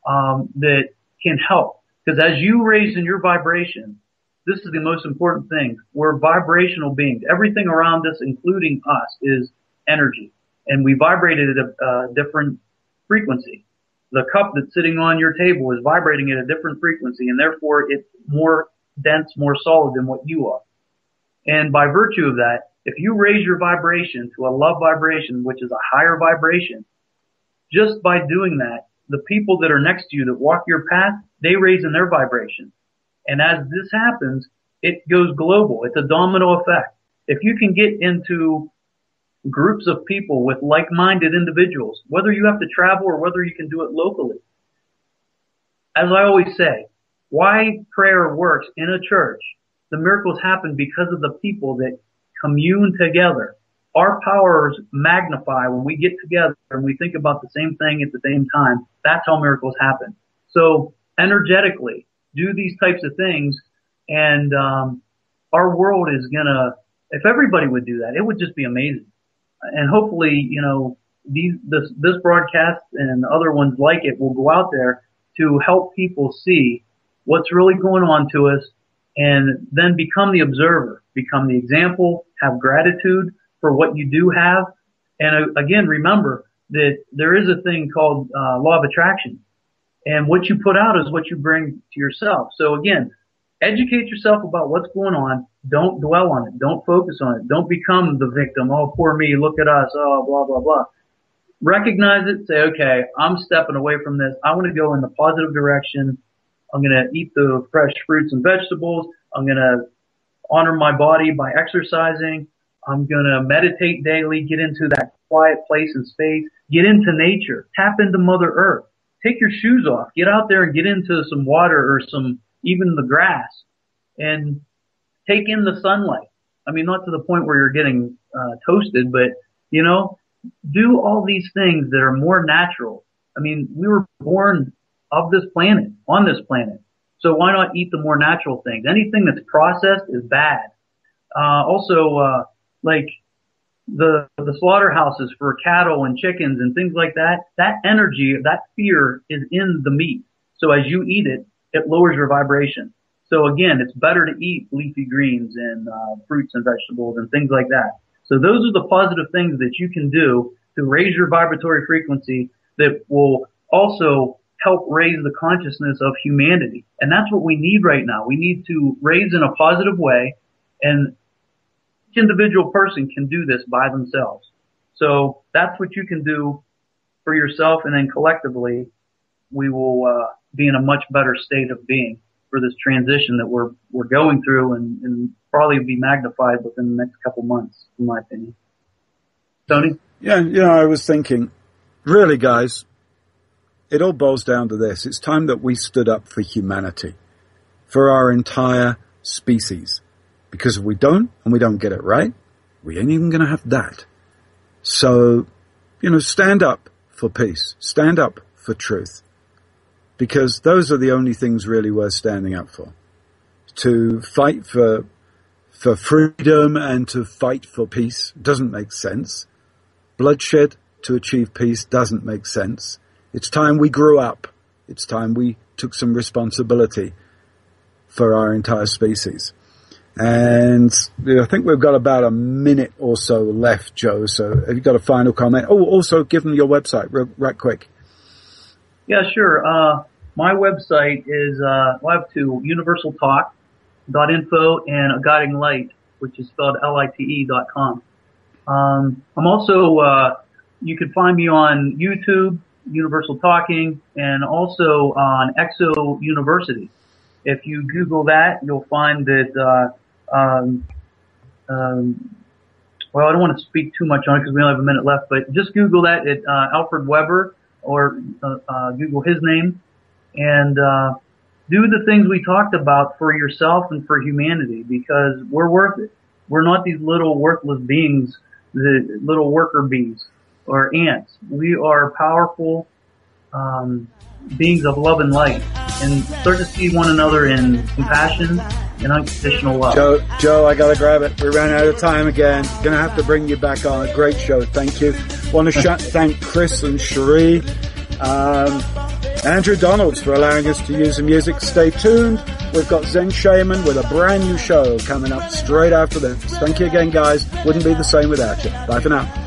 that can help. Because as you raise in your vibration, this is the most important thing. We're vibrational beings. Everything around us, including us, is energy. And we vibrate at a different frequency. The cup that's sitting on your table is vibrating at a different frequency, and therefore it's more dense, more solid than what you are. And by virtue of that, if you raise your vibration to a love vibration, which is a higher vibration, just by doing that, the people that are next to you that walk your path, they raise in their vibration. And as this happens, it goes global. It's a domino effect. If you can get into groups of people with like-minded individuals, whether you have to travel or whether you can do it locally. As I always say, why prayer works in a church, the miracles happen because of the people that commune together. Our powers magnify when we get together and we think about the same thing at the same time. That's how miracles happen. So energetically, do these types of things, and our world is gonna, if everybody would do that, it would just be amazing. And hopefully, this broadcast and other ones like it will go out there to help people see what's really going on to us, and then become the observer, become the example, have gratitude for what you do have. And again, remember that there is a thing called law of attraction. And what you put out is what you bring to yourself. So again, educate yourself about what's going on. Don't dwell on it. Don't focus on it. Don't become the victim. Oh, poor me. Look at us. Oh, blah, blah, blah. Recognize it. Say, okay, I'm stepping away from this. I want to go in the positive direction. I'm going to eat the fresh fruits and vegetables. I'm going to honor my body by exercising. I'm going to meditate daily, get into that quiet place and space, get into nature, tap into Mother Earth. Take your shoes off, get out there and get into some water or even the grass, and take in the sunlight. I mean, not to the point where you're getting toasted, but, do all these things that are more natural. I mean, we were born of this planet, on this planet. So why not eat the more natural things? Anything that's processed is bad. Like the slaughterhouses for cattle and chickens and things like that, that energy, that fear is in the meat. So as you eat it, it lowers your vibration. So again, it's better to eat leafy greens and fruits and vegetables and things like that. So those are the positive things that you can do to raise your vibratory frequency that will also help raise the consciousness of humanity. And that's what we need right now. We need to raise in a positive way, and each individual person can do this by themselves. So that's what you can do for yourself, and then collectively we will be in a much better state of being for this transition that we're going through, and probably be magnified within the next couple months, in my opinion. Tony? Yeah, I was thinking, really, guys, it all boils down to this. It's time that we stood up for humanity, for our entire species. Because if we don't, and we don't get it right, we ain't even going to have that. So, stand up for peace. Stand up for truth. Because those are the only things really worth standing up for. To fight for freedom and to fight for peace doesn't make sense. Bloodshed to achieve peace doesn't make sense. It's time we grew up. It's time we took some responsibility for our entire species. And I think we've got about a minute or so left, Joe. So have you got a final comment? Oh, also give them your website right quick. Yeah, sure. My website is, I have two, universaltalk.info and A Guiding Light, which is spelled LITE.com. I'm also, you can find me on YouTube, Universal Talking, and also on Exo University. If you Google that, you'll find that, well, I don't want to speak too much on it because we only have a minute left, but just Google that at Alfred Weber, or Google his name, and do the things we talked about for yourself and for humanity, because we're worth it. We're not these little worthless beings, the little worker bees or ants. We are powerful beings of love and light, and start to see one another in compassion and unconditional love. Joe, I gotta grab it. We ran out of time again. Gonna have to bring you back on. A great show. Thank you. Want to thank Chris and Cherie, Andrew Donalds for allowing us to use the music. Stay tuned. We've got Zen Shaman with a brand new show coming up straight after this. Thank you again, guys. Wouldn't be the same without you. Bye for now.